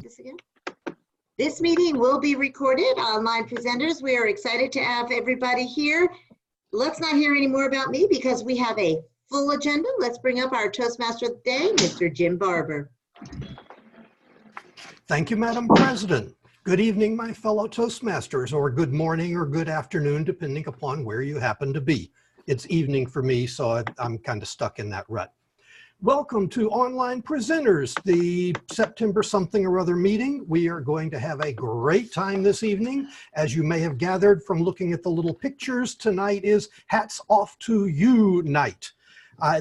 This again. This meeting will be recorded. Online presenters, we are excited to have everybody here. Let's not hear any more about me because we have a full agenda. Let's bring up our Toastmaster of the day, Mr. Jim Barber. Thank you, Madam President. Good evening, my fellow Toastmasters, or good morning or good afternoon, depending upon where you happen to be. It's evening for me, so I'm kind of stuck in that rut. Welcome to Online Presenters, the September something or other meeting. We are going to have a great time this evening. As you may have gathered from looking at the little pictures, tonight is Hats Off to You night.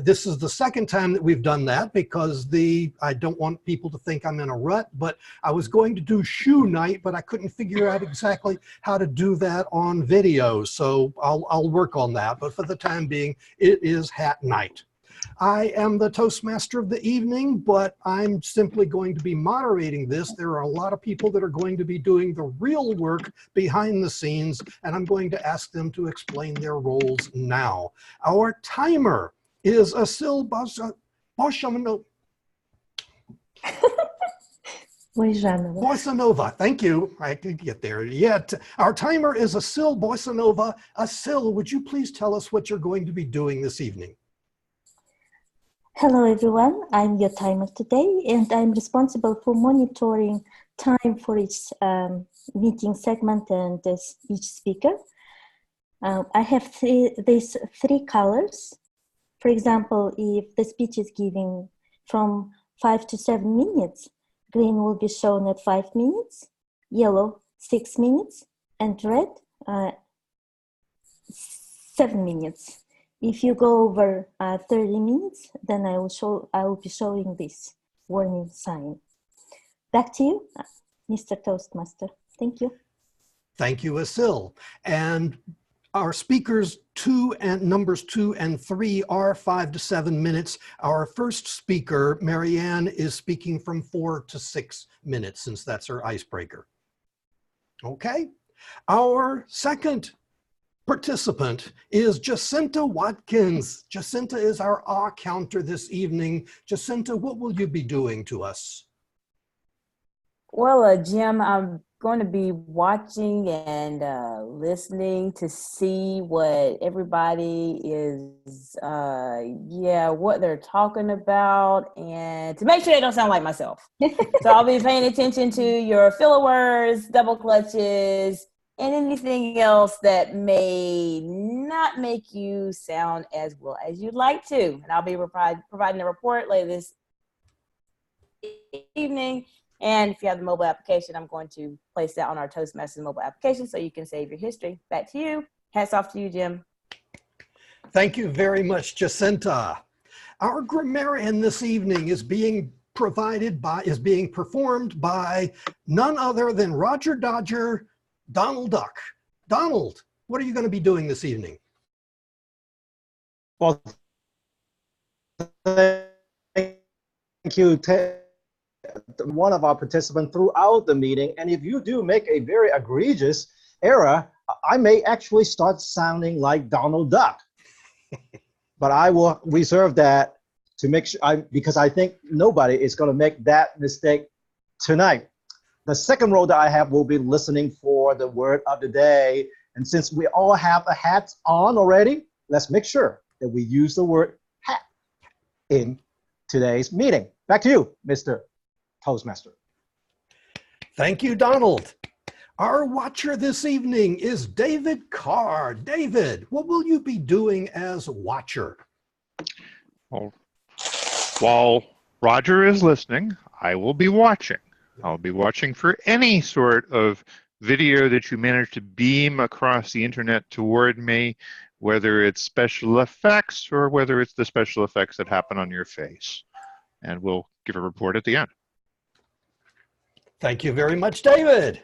This is the second time that we've done that because I don't want people to think I'm in a rut, but I was going to do shoe night, but I couldn't figure out exactly how to do that on video. So I'll work on that. But for the time being, it is hat night. I am the Toastmaster of the evening, but I'm simply going to be moderating this. There are a lot of people that are going to be doing the real work behind the scenes, and I'm going to ask them to explain their roles now. Our timer is Asil Boisanova. Thank you. I could get there yet. Our timer is Asil Boisanova. Asil, would you please tell us what you're going to be doing this evening? Hello, everyone. I'm your timer today, and I'm responsible for monitoring time for each meeting segment and each speaker. I have these three colors. For example, if the speech is giving from 5 to 7 minutes, green will be shown at 5 minutes, yellow 6 minutes, and red 7 minutes. If you go over 30 minutes, then I will be showing this warning sign. Back to you, Mr. Toastmaster. Thank you. Thank you, Asil. And our speakers numbers 2 and 3 are 5 to 7 minutes. Our first speaker, Marianne, is speaking from 4 to 6 minutes, since that's her icebreaker. Okay. Our second participant is Jacinta Watkins. Jacinta is our counter this evening. Jacinta, what will you be doing to us? Well, Jim, I'm going to be watching and listening to see what everybody is, what they're talking about, and to make sure they don't sound like myself. So I'll be paying attention to your filler words, double clutches, and anything else that may not make you sound as well as you'd like to. And I'll be providing a report later this evening. And if you have the mobile application, I'm going to place that on our Toastmasters mobile application so you can save your history. Back to you. Hats off to you, Jim. Thank you very much, Jacinta. Our grammarian this evening is being performed by none other than Roger Dodger, Donald Duck. Donald, what are you going to be doing this evening? Well, thank you, one of our participants throughout the meeting. And if you do make a very egregious error, I may actually start sounding like Donald Duck. But I will reserve that to make sure, because I think nobody is going to make that mistake tonight. The second role that I have will be listening for the word of the day. And since we all have the hats on already, let's make sure that we use the word hat in today's meeting. Back to you, Mr. Toastmaster. Thank you, Donald. Our watcher this evening is David Carr. David, what will you be doing as watcher? Well, while Roger is listening, I will be watching. I'll be watching for any sort of video that you manage to beam across the internet toward me, whether it's special effects or whether it's the special effects that happen on your face. And we'll give a report at the end. Thank you very much, David.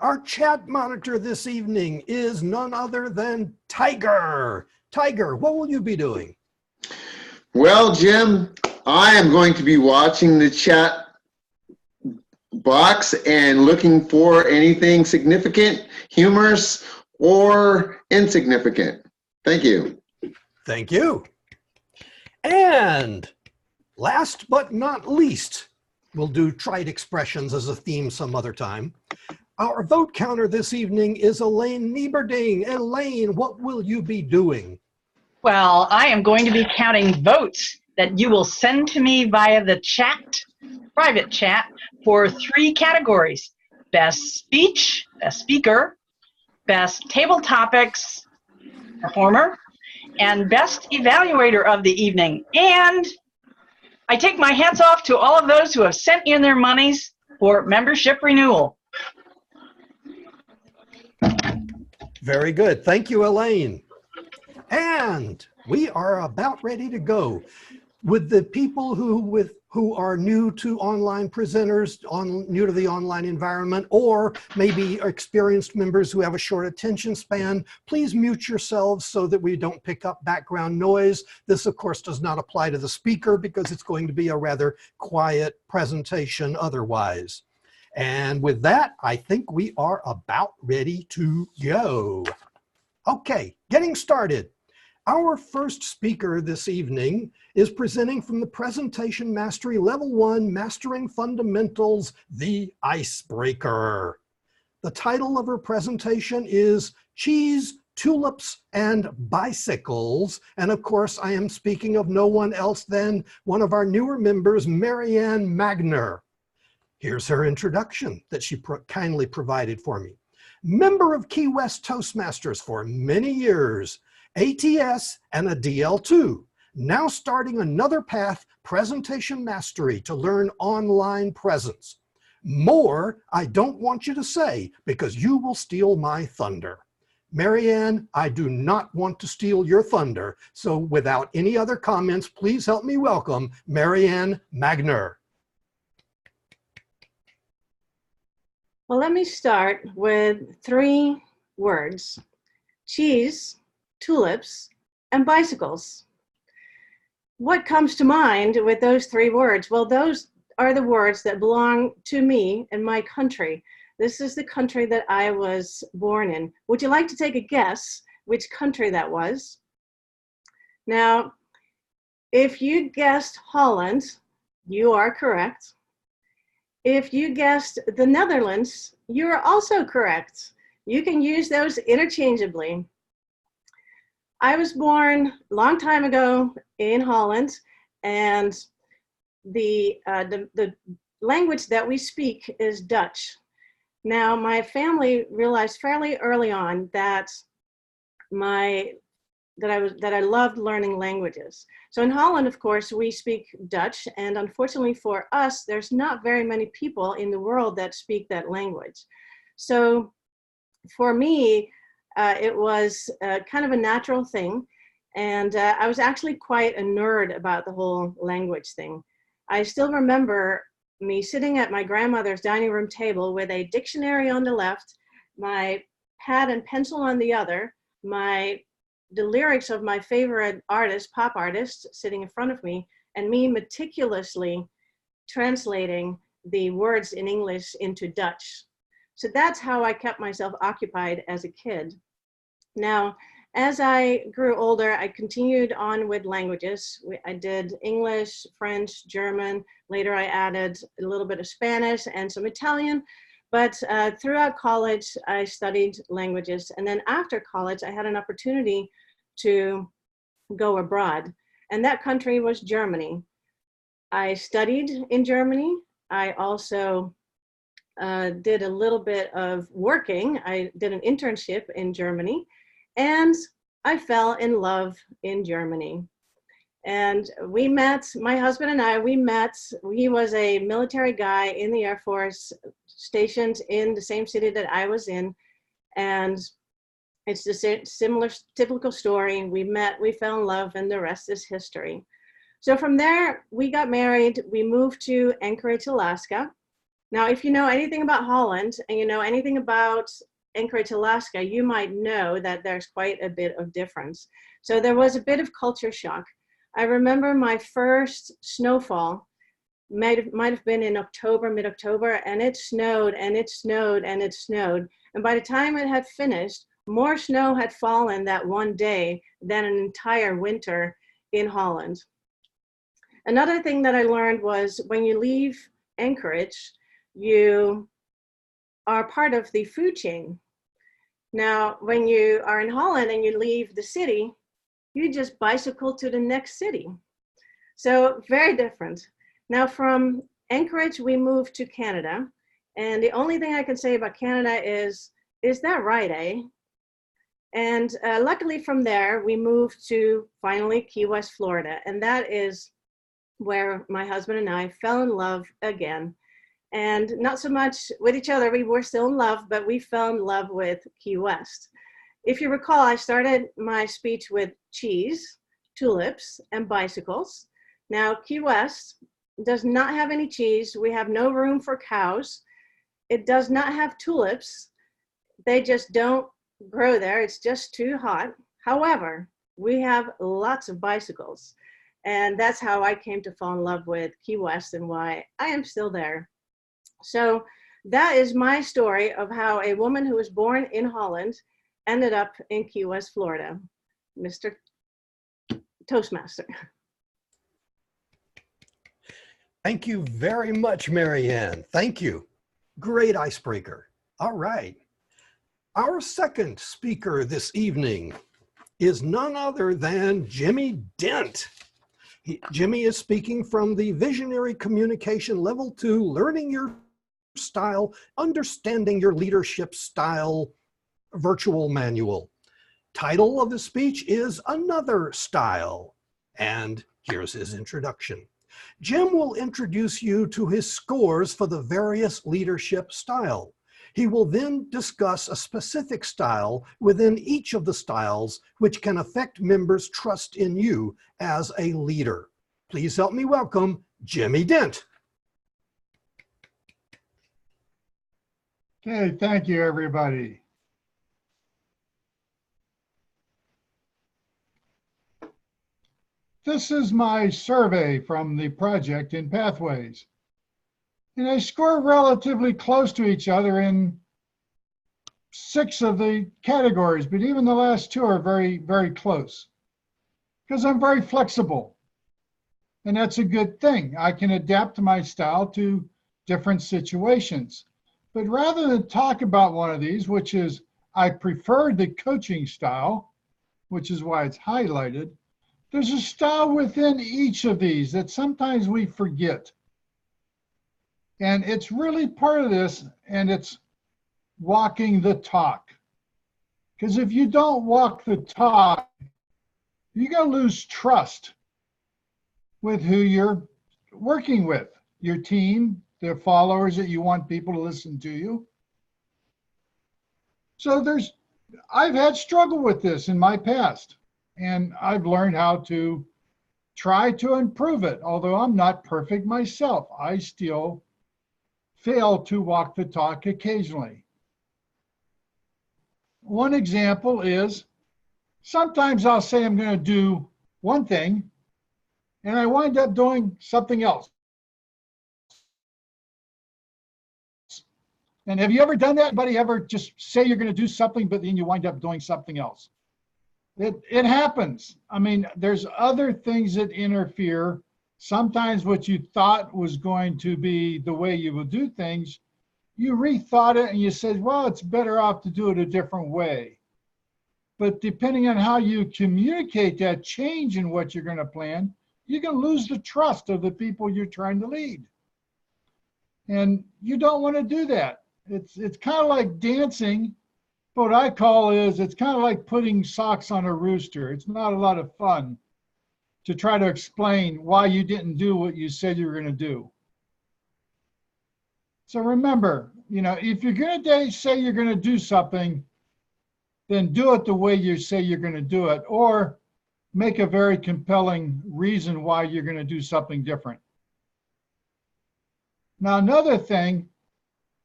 Our chat monitor this evening is none other than Tiger. Tiger, what will you be doing? Well, Jim, I am going to be watching the chat box and looking for anything significant, humorous, or insignificant. Thank you. Thank you. And last but not least, We'll do trite expressions as a theme some other time. Our vote counter this evening is Elaine Nieberding. Elaine, what will you be doing? Well, I am going to be counting votes that you will send to me via the chat, private chat, for 3 categories: best speech, best speaker, best table topics performer, and best evaluator of the evening. And I take my hats off to all of those who have sent in their monies for membership renewal. Very good. Thank you, Elaine. And we are about ready to go. With the people who are new to online presenters, new to the online environment, or maybe experienced members who have a short attention span, please mute yourselves so that we don't pick up background noise. This, of course, does not apply to the speaker because it's going to be a rather quiet presentation otherwise. And with that, I think we are about ready to go. Okay, getting started. Our first speaker this evening is presenting from the Presentation Mastery Level 1 Mastering Fundamentals, The Icebreaker. The title of her presentation is Cheese, Tulips, and Bicycles. And of course, I am speaking of no one else than one of our newer members, Marianne Magner. Here's her introduction that she kindly provided for me. Member of Key West Toastmasters for many years, ATS and a DL2, now starting another path, Presentation Mastery, to learn online presence. More I don't want you to say because you will steal my thunder. Marianne, I do not want to steal your thunder, so without any other comments, please help me welcome Marianne Magner. Well, let me start with 3 words: cheese, tulips, and bicycles. What comes to mind with those 3 words? Well, those are the words that belong to me and my country. This is the country that I was born in. Would you like to take a guess which country that was? Now, if you guessed Holland, you are correct. If you guessed the Netherlands, you are also correct. You can use those interchangeably. I was born a long time ago in Holland, and the language that we speak is Dutch. Now, my family realized fairly early on that I loved learning languages. So in Holland, of course, we speak Dutch, and unfortunately for us, there's not very many people in the world that speak that language. So for me, it was kind of a natural thing, and I was actually quite a nerd about the whole language thing. I still remember me sitting at my grandmother's dining room table with a dictionary on the left, my pad and pencil on the other, the lyrics of my favorite artist, pop artist, sitting in front of me, and me meticulously translating the words in English into Dutch. So that's how I kept myself occupied as a kid. Now, as I grew older, I continued on with languages. I did English, French, German. Later, I added a little bit of Spanish and some Italian. But throughout college, I studied languages. And then after college, I had an opportunity to go abroad. And that country was Germany. I studied in Germany. I also did a little bit of working. I did an internship in Germany. And I fell in love in Germany. And we met, my husband and I, we met. He was a military guy in the Air Force, stationed in the same city that I was in. And it's the similar, typical story. We met, we fell in love, and the rest is history. So from there, we got married. We moved to Anchorage, Alaska. Now, if you know anything about Holland and you know anything about Anchorage, Alaska, you might know that there's quite a bit of difference. So there was a bit of culture shock. I remember my first snowfall might have been in October, mid-October, and it snowed and it snowed and it snowed. And by the time it had finished, more snow had fallen that one day than an entire winter in Holland. Another thing that I learned was when you leave Anchorage, you are part of the food chain. Now, when you are in Holland and you leave the city, you just bicycle to the next city. So very different. Now from Anchorage, we moved to Canada. And the only thing I can say about Canada is that right, eh? And luckily from there, we moved to finally Key West, Florida. And that is where my husband and I fell in love again. And not so much with each other, we were still in love, but we fell in love with Key West. If you recall, I started my speech with cheese, tulips, and bicycles. Now, Key West does not have any cheese. We have no room for cows. It does not have tulips. They just don't grow there. It's just too hot. However, we have lots of bicycles. And that's how I came to fall in love with Key West and why I am still there. So that is my story of how a woman who was born in Holland ended up in Key West, Florida. Mr. Toastmaster. Thank you very much, Marianne. Thank you. Great icebreaker. All right. Our second speaker this evening is none other than Jimmy Dent. Jimmy is speaking from the Visionary Communication Level 2 Learning Your Style, Understanding Your Leadership Style virtual manual. Title of the speech is Another Style. And here's his introduction. Jim will introduce you to his scores for the various leadership style. He will then discuss a specific style within each of the styles which can affect members' trust in you as a leader. Please help me welcome Jimmy Dent. Okay, thank you, everybody. This is my survey from the project in Pathways. And I score relatively close to each other in 6 of the categories, but even the last 2 are very, very close because I'm very flexible. And that's a good thing. I can adapt my style to different situations. But rather than talk about one of these, which is I prefer the coaching style, which is why it's highlighted, there's a style within each of these that sometimes we forget. And it's really part of this, and it's walking the talk. Because if you don't walk the talk, you're going to lose trust with who you're working with, your team, the followers that you want people to listen to you. So I've had struggle with this in my past. And I've learned how to try to improve it. Although I'm not perfect myself, I still fail to walk the talk occasionally. One example is sometimes I'll say I'm going to do one thing and I wind up doing something else. And have you ever done that? Anybody ever just say you're going to do something, but then you wind up doing something else? It happens. I mean, there's other things that interfere. Sometimes what you thought was going to be the way you would do things, you rethought it and you said, well, it's better off to do it a different way. But depending on how you communicate that change in what you're going to plan, you're going to lose the trust of the people you're trying to lead. And you don't want to do that. It's kind of like dancing. What I call it's kind of like putting socks on a rooster. It's not a lot of fun to try to explain why you didn't do what you said you were going to do. So remember, if you're going to say you're going to do something, then do it the way you say you're going to do it, or make a very compelling reason why you're going to do something different. Now, another thing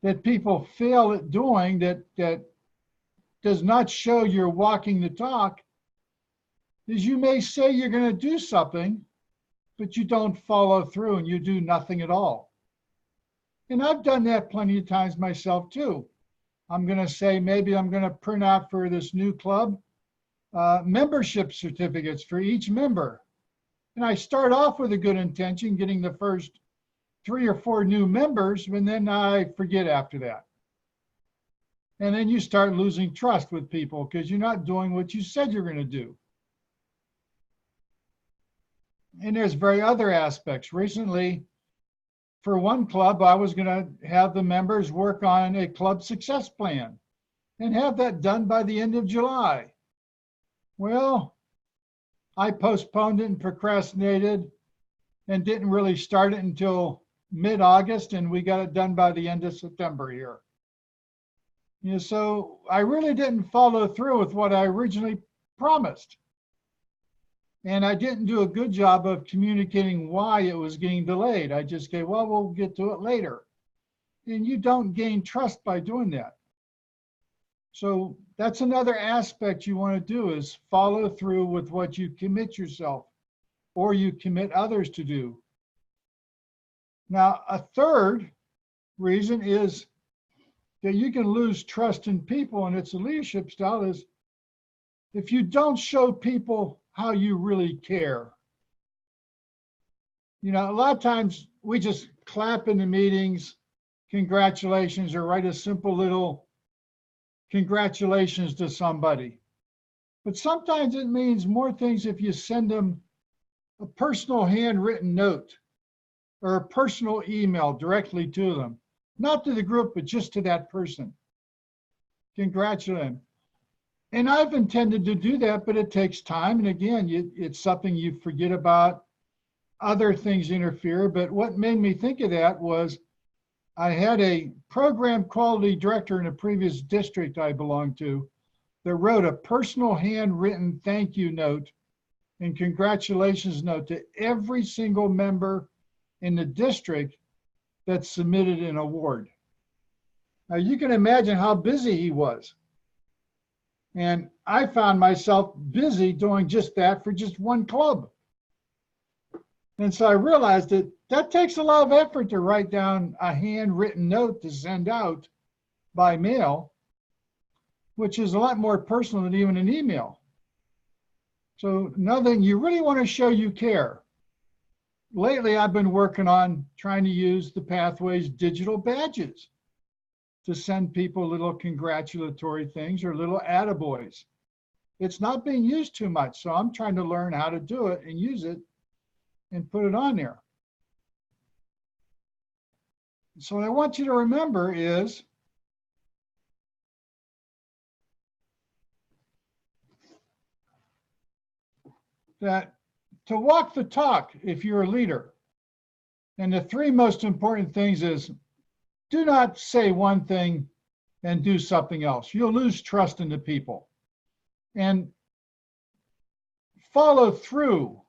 that people fail at doing that does not show you're walking the talk is you may say you're going to do something, but you don't follow through and you do nothing at all. And I've done that plenty of times myself too. I'm going to say maybe I'm going to print out for this new club membership certificates for each member. And I start off with a good intention, getting the first 3 or 4 new members, and then I forget after that. And then you start losing trust with people because you're not doing what you said you're going to do. And there's very other aspects. Recently, for one club, I was going to have the members work on a club success plan and have that done by the end of July. Well, I postponed it and procrastinated and didn't really start it until mid-August, and we got it done by the end of September here. You know, so I really didn't follow through with what I originally promised. And I didn't do a good job of communicating why it was getting delayed. I just say, well, we'll get to it later. And you don't gain trust by doing that. So that's another aspect you want to do, is follow through with what you commit yourself or you commit others to do. Now, a third reason is that you can lose trust in people, and it's a leadership style, is if you don't show people how you really care. You know, a lot of times we just clap in the meetings, congratulations, or write a simple little congratulations to somebody. But sometimes it means more things if you send them a personal handwritten note or a personal email directly to them, not to the group, but just to that person. Congratulate them. And I've intended to do that, but it takes time. And again, it's something you forget about. Other things interfere. But what made me think of that was I had a program quality director in a previous district I belonged to that wrote a personal handwritten thank you note and congratulations note to every single member in the district that submitted an award. Now you can imagine how busy he was. And I found myself busy doing just that for just one club. And so I realized that that takes a lot of effort to write down a handwritten note to send out by mail, which is a lot more personal than even an email. So another thing, you really want to show you care. Lately, I've been working on trying to use the Pathways digital badges to send people little congratulatory things or little attaboys. It's not being used too much, so I'm trying to learn how to do it and use it and put it on there. So what I want you to remember is that to walk the talk if you're a leader, and the 3 most important things is do not say one thing and do something else. You'll lose trust in the people. And follow through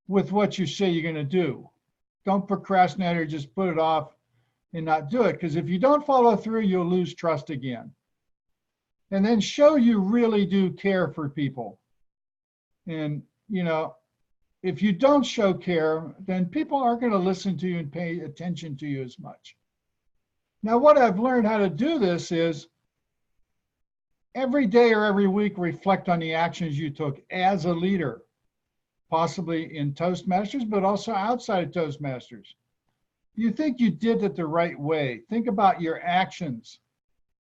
with what you say you're going to do. Don't procrastinate or just put it off and not do it. Because if you don't follow through, you'll lose trust again. And then show you really do care for people. And, you know, if you don't show care, then people aren't going to listen to you and pay attention to you as much. Now, what I've learned how to do this is every day or every week, reflect on the actions you took as a leader, possibly in Toastmasters, but also outside of Toastmasters. You think you did it the right way. Think about your actions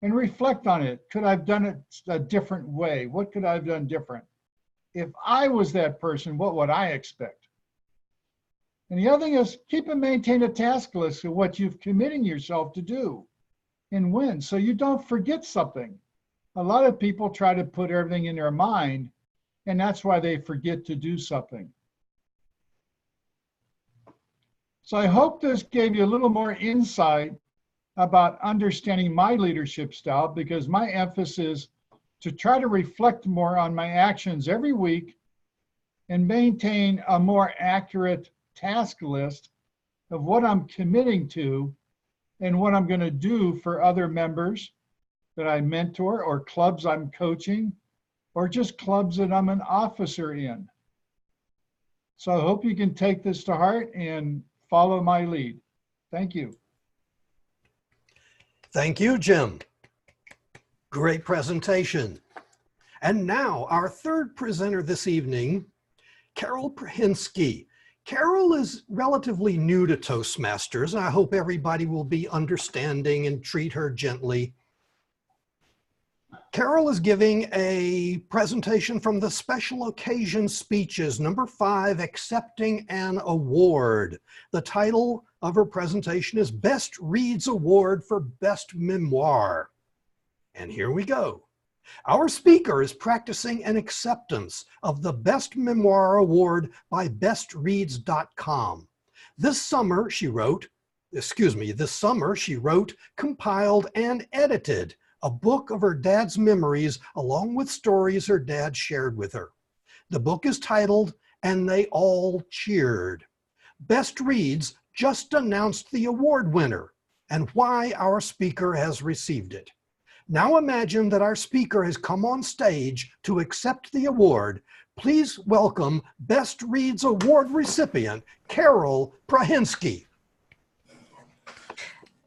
and reflect on it. Could I have done it a different way? What could I have done different? If I was that person, what would I expect? And the other thing is keep and maintain a task list of what you've committed yourself to do and when, so you don't forget something. A lot of people try to put everything in their mind, and that's why they forget to do something. So I hope this gave you a little more insight about understanding my leadership style, because my emphasis is to try to reflect more on my actions every week and maintain a more accurate task list of what I'm committing to and what I'm going to do for other members that I mentor or clubs I'm coaching or just clubs that I'm an officer in. So I hope you can take this to heart and follow my lead. Thank you. Thank you, Jim. Great presentation. And now our third presenter this evening, Carol Prahinsky. Carol is relatively new to Toastmasters. I hope everybody will be understanding and treat her gently. Carol is giving a presentation from the Special Occasion Speeches, number 5, Accepting an Award. The title of her presentation is Best Reads Award for Best Memoir. And here we go. Our speaker is practicing an acceptance of the Best Memoir Award by bestreads.com. This summer she wrote, compiled, and edited a book of her dad's memories along with stories her dad shared with her. The book is titled, And They All Cheered. Best Reads just announced the award winner and why our speaker has received it. Now imagine that our speaker has come on stage to accept the award. Please welcome Best Reads Award recipient, Carol Prahinsky.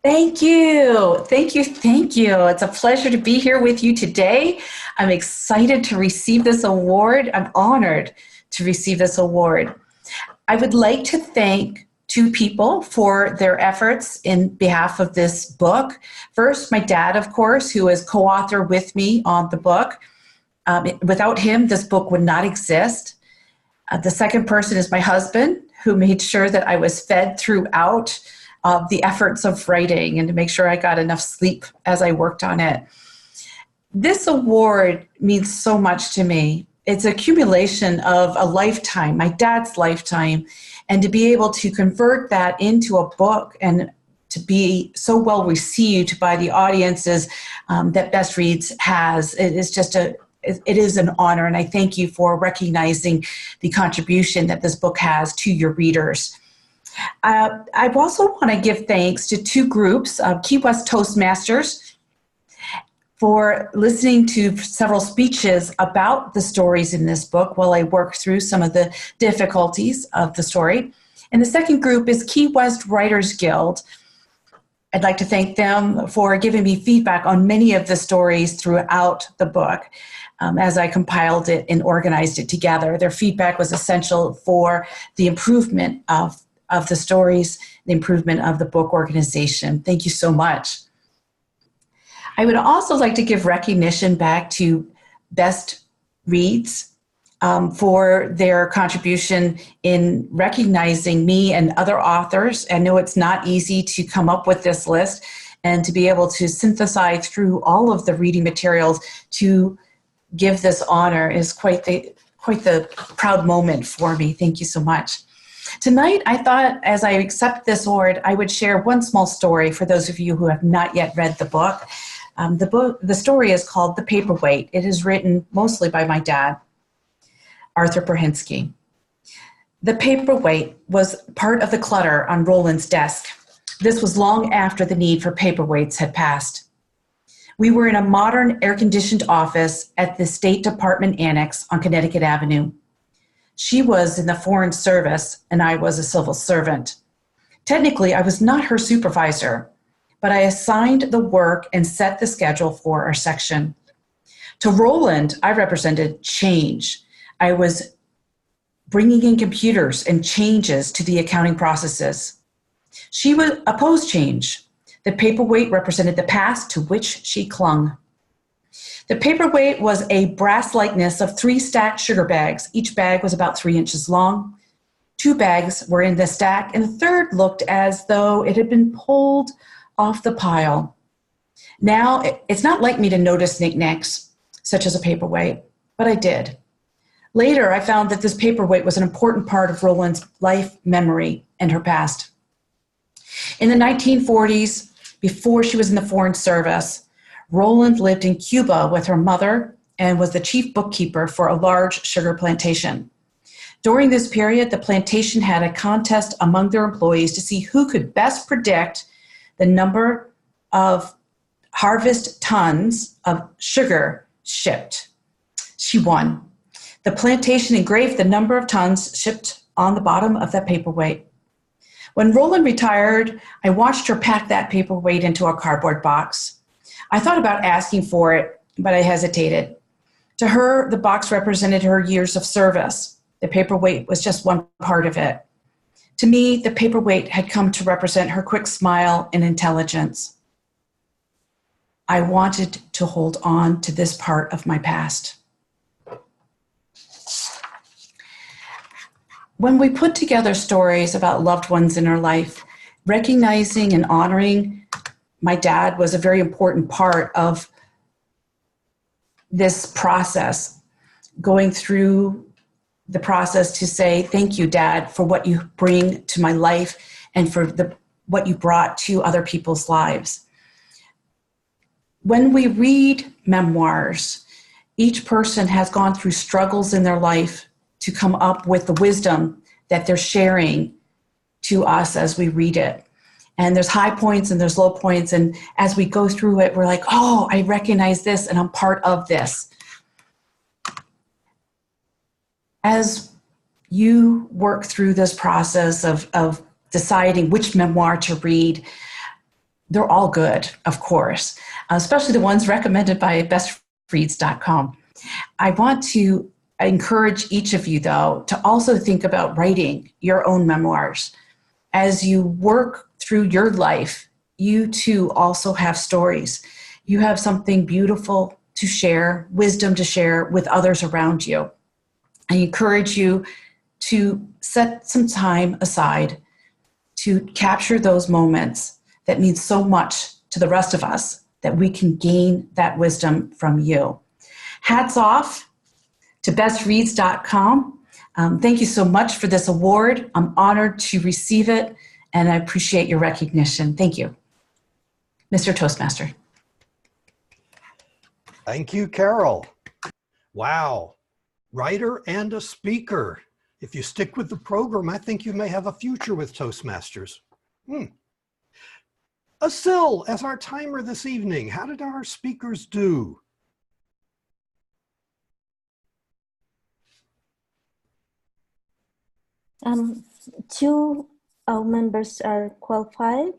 Thank you. Thank you. Thank you. It's a pleasure to be here with you today. I'm excited to receive this award. I'm honored to receive this award. I would like to thank 2 people for their efforts in behalf of this book. First, my dad, of course, who is co-author with me on the book. Without him, this book would not exist. The second person is my husband, who made sure that I was fed throughout the efforts of writing and to make sure I got enough sleep as I worked on it. This award means so much to me. It's an accumulation of a lifetime, my dad's lifetime, and to be able to convert that into a book and to be so well received by the audiences that Best Reads has, it is an honor, and I thank you for recognizing the contribution that this book has to your readers. I also want to give thanks to 2 groups, Key West Toastmasters, for listening to several speeches about the stories in this book while I work through some of the difficulties of the story. And the second group is Key West Writers Guild. I'd like to thank them for giving me feedback on many of the stories throughout the book as I compiled it and organized it together. Their feedback was essential for the improvement of the stories, the improvement of the book organization. Thank you so much. I would also like to give recognition back to Best Reads for their contribution in recognizing me and other authors. I know it's not easy to come up with this list and to be able to synthesize through all of the reading materials to give this honor is quite the proud moment for me. Thank you so much. Tonight, I thought as I accept this award, I would share one small story for those of you who have not yet read the book. The story is called The Paperweight. It is written mostly by my dad, Arthur Prahinsky. The paperweight was part of the clutter on Roland's desk. This was long after the need for paperweights had passed. We were in a modern air-conditioned office at the State Department Annex on Connecticut Avenue. She was in the Foreign Service and I was a civil servant. Technically, I was not her supervisor, but I assigned the work and set the schedule for our section. To Roland, I represented change. I was bringing in computers and changes to the accounting processes. She would oppose change. The paperweight represented the past to which she clung. The paperweight was a brass likeness of 3 stacked sugar bags. Each bag was about 3 inches long. 2 bags were in the stack, and the third looked as though it had been pulled off the pile. Now, it's not like me to notice knickknacks, such as a paperweight, but I did. Later, I found that this paperweight was an important part of Roland's life memory and her past. In the 1940s, before she was in the Foreign Service, Roland lived in Cuba with her mother and was the chief bookkeeper for a large sugar plantation. During this period, the plantation had a contest among their employees to see who could best predict the number of harvest tons of sugar shipped. She won. The plantation engraved the number of tons shipped on the bottom of that paperweight. When Roland retired, I watched her pack that paperweight into a cardboard box. I thought about asking for it, but I hesitated. To her, the box represented her years of service. The paperweight was just one part of it. To me, the paperweight had come to represent her quick smile and intelligence. I wanted to hold on to this part of my past. When we put together stories about loved ones in our life, recognizing and honoring my dad was a very important part of this process, going through the process to say, thank you, Dad, for what you bring to my life and for what you brought to other people's lives. When we read memoirs, each person has gone through struggles in their life to come up with the wisdom that they're sharing to us as we read it. And there's high points and there's low points. And as we go through it, we're like, oh, I recognize this and I'm part of this. As you work through this process of deciding which memoir to read, they're all good, of course, especially the ones recommended by bestreads.com. I want to encourage each of you, though, to also think about writing your own memoirs. As you work through your life, you too also have stories. You have something beautiful to share, wisdom to share with others around you. I encourage you to set some time aside to capture those moments that mean so much to the rest of us, that we can gain that wisdom from you. Hats off to bestreads.com. Thank you so much for this award. I'm honored to receive it, and I appreciate your recognition. Thank you, Mr. Toastmaster. Thank you, Carol. Wow, writer and a speaker. If you stick with the program, I think you may have a future with Toastmasters. Asil, as our timer this evening, how did our speakers do? Two members are qualified.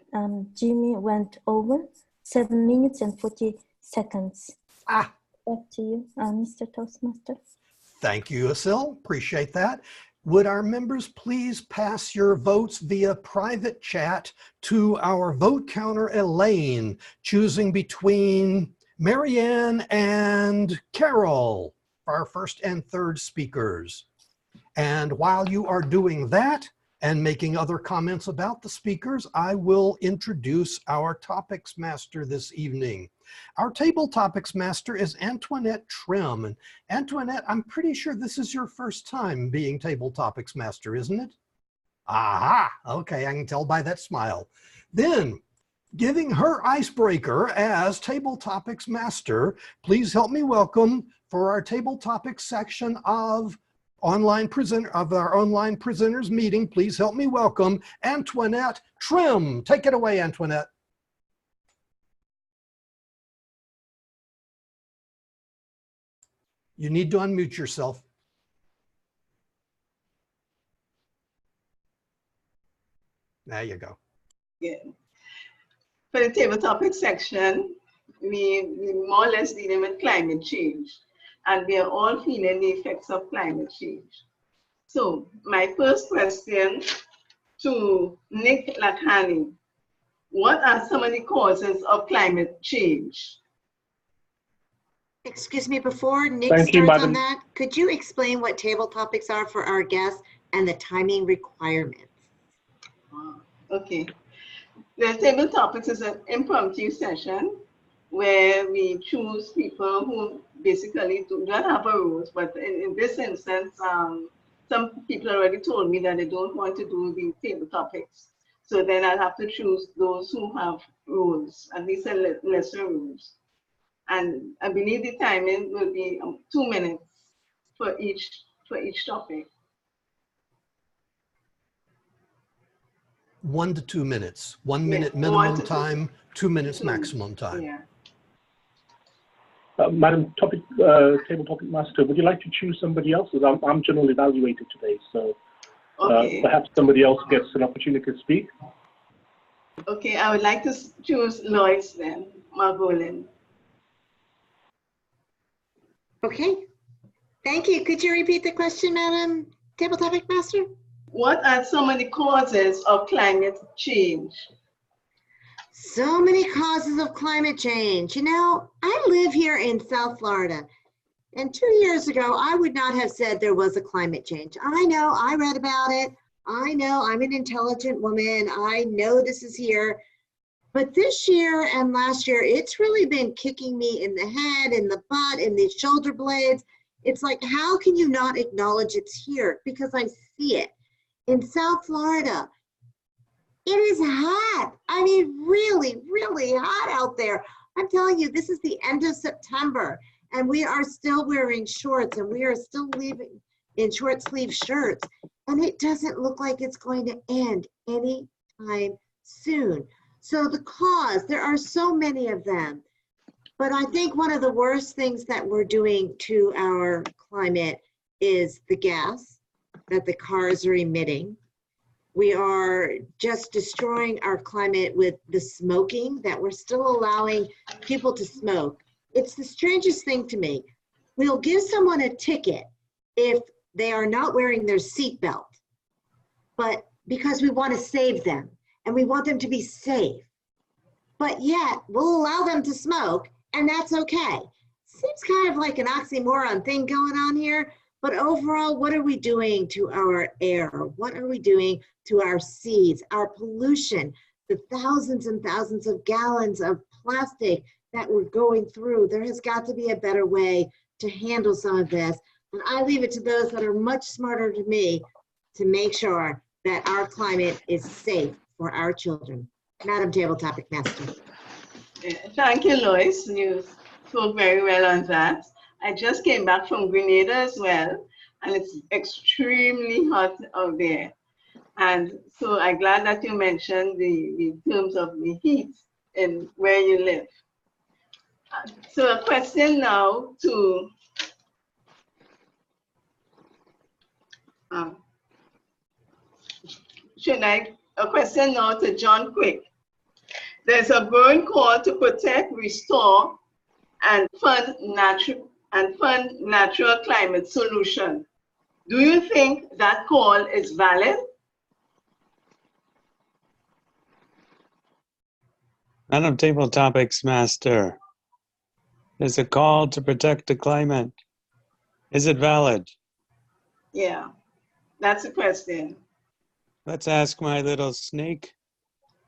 Jimmy went over 7 minutes and 40 seconds. Back to you, Mr. Toastmaster. Thank you, Asil. Appreciate that. Would our members please pass your votes via private chat to our vote counter, Elaine, choosing between Marianne and Carol, our first and third speakers. And while you are doing that and making other comments about the speakers, I will introduce our topics master this evening. Our table topics master is Antoinette Trim. And Antoinette, I'm pretty sure this is your first time being table topics master, isn't it? Aha, okay, I can tell by that smile. Then, giving her icebreaker as table topics master, please help me welcome for our table topics section of our online presenters meeting, please help me welcome Antoinette Trim. Take it away, Antoinette. You need to unmute yourself. There you go. Yeah. For the table topic section, we more or less dealing with climate change, and we are all feeling the effects of climate change. So my first question to Nick Lakhani, what are some of the causes of climate change? Excuse me, before Nick Thank you, starts on Madam. that, could you explain what table topics are for our guests and the timing requirements? Okay. The table topics is an impromptu session where we choose people who basically do not have a rules, but in this instance, some people already told me that they don't want to do the table topics. So then I'll have to choose those who have rules, at least lesser rules. And I believe the timing will be 2 minutes for each topic. 1 to 2 minutes. 1 minute minimum time, 2 minutes maximum time. Yeah. Madam Table Topic Master, would you like to choose somebody else? I'm general evaluated today, so Okay. perhaps somebody else gets an opportunity to speak. Okay, I would like to choose Lois then, Margolin. Okay, thank you. Could you repeat the question, Madam Table Topic Master? what are some of the causes of climate change? So many causes of climate change. You know, I live here in South Florida, and 2 years ago, I would not have said there was a climate change. I know, I read about it. I know, I'm an intelligent woman. I know this is here. But this year and last year, it's really been kicking me in the head, in the butt, in the shoulder blades. It's like, how can you not acknowledge it's here? Because I see it. In South Florida, it is hot. I mean, really, really hot out there. I'm telling you, this is the end of September, and we are still wearing shorts, and we are still leaving in short sleeve shirts, and it doesn't look like it's going to end anytime soon. So the cause, there are so many of them, but I think one of the worst things that we're doing to our climate is the gas that the cars are emitting. We are just destroying our climate with the smoking, that we're still allowing people to smoke. It's the strangest thing to me. We'll give someone a ticket if they are not wearing their seatbelt, but because we want to save them and we want them to be safe. But yet we'll allow them to smoke, and that's okay. Seems kind of like an oxymoron thing going on here. But overall, what are we doing to our air? What are we doing to our seas, our pollution, the thousands and thousands of gallons of plastic that we're going through? There has got to be a better way to handle some of this. And I leave it to those that are much smarter than me to make sure that our climate is safe for our children. Madam Table Topic Master. Thank you, Lois. You spoke very well on that. I just came back from Grenada as well, and it's extremely hot out there. And so I'm glad that you mentioned the terms of the heat and where you live. So a question now to a question now to John Quick. There's a growing call to protect, restore, and fund natural climate solution. Do you think that call is valid? Madam Table Topics Master, there's a call to protect the climate. Is it valid? Yeah, that's a question. Let's ask my little snake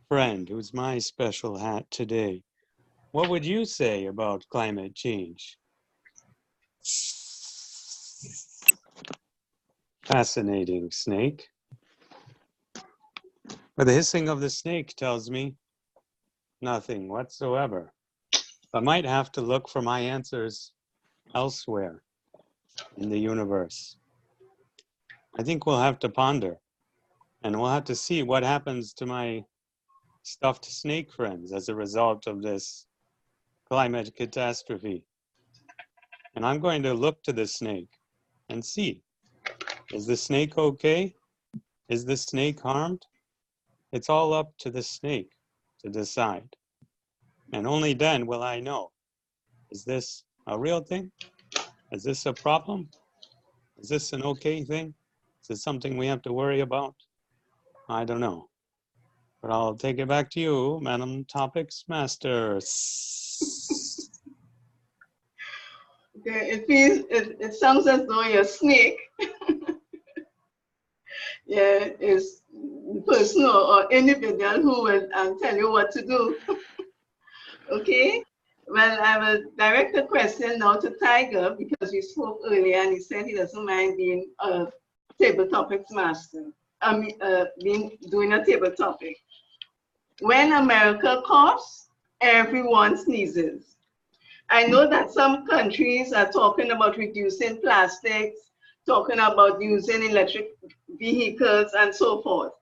friend, who's my special hat today. What would you say about climate change? Fascinating, snake. But the hissing of the snake tells me nothing whatsoever. I might have to look for my answers elsewhere in the universe. I think we'll have to ponder, and we'll have to see what happens to my stuffed snake friends as a result of this climate catastrophe. And I'm going to look to the snake and see, is the snake okay? Is the snake harmed? It's all up to the snake to decide. And only then will I know, is this a real thing? Is this a problem? Is this an okay thing? Is this something we have to worry about? I don't know. But I'll take it back to you, Madam Topics Master. Okay, it sounds as though your snake yeah, is personal or individual who will tell you what to do. Okay, well, I will direct the question now to Tiger because we spoke earlier and he said he doesn't mind being a table topics master. Doing a table topic. When America coughs, everyone sneezes. I know that some countries are talking about reducing plastics, talking about using electric vehicles and so forth.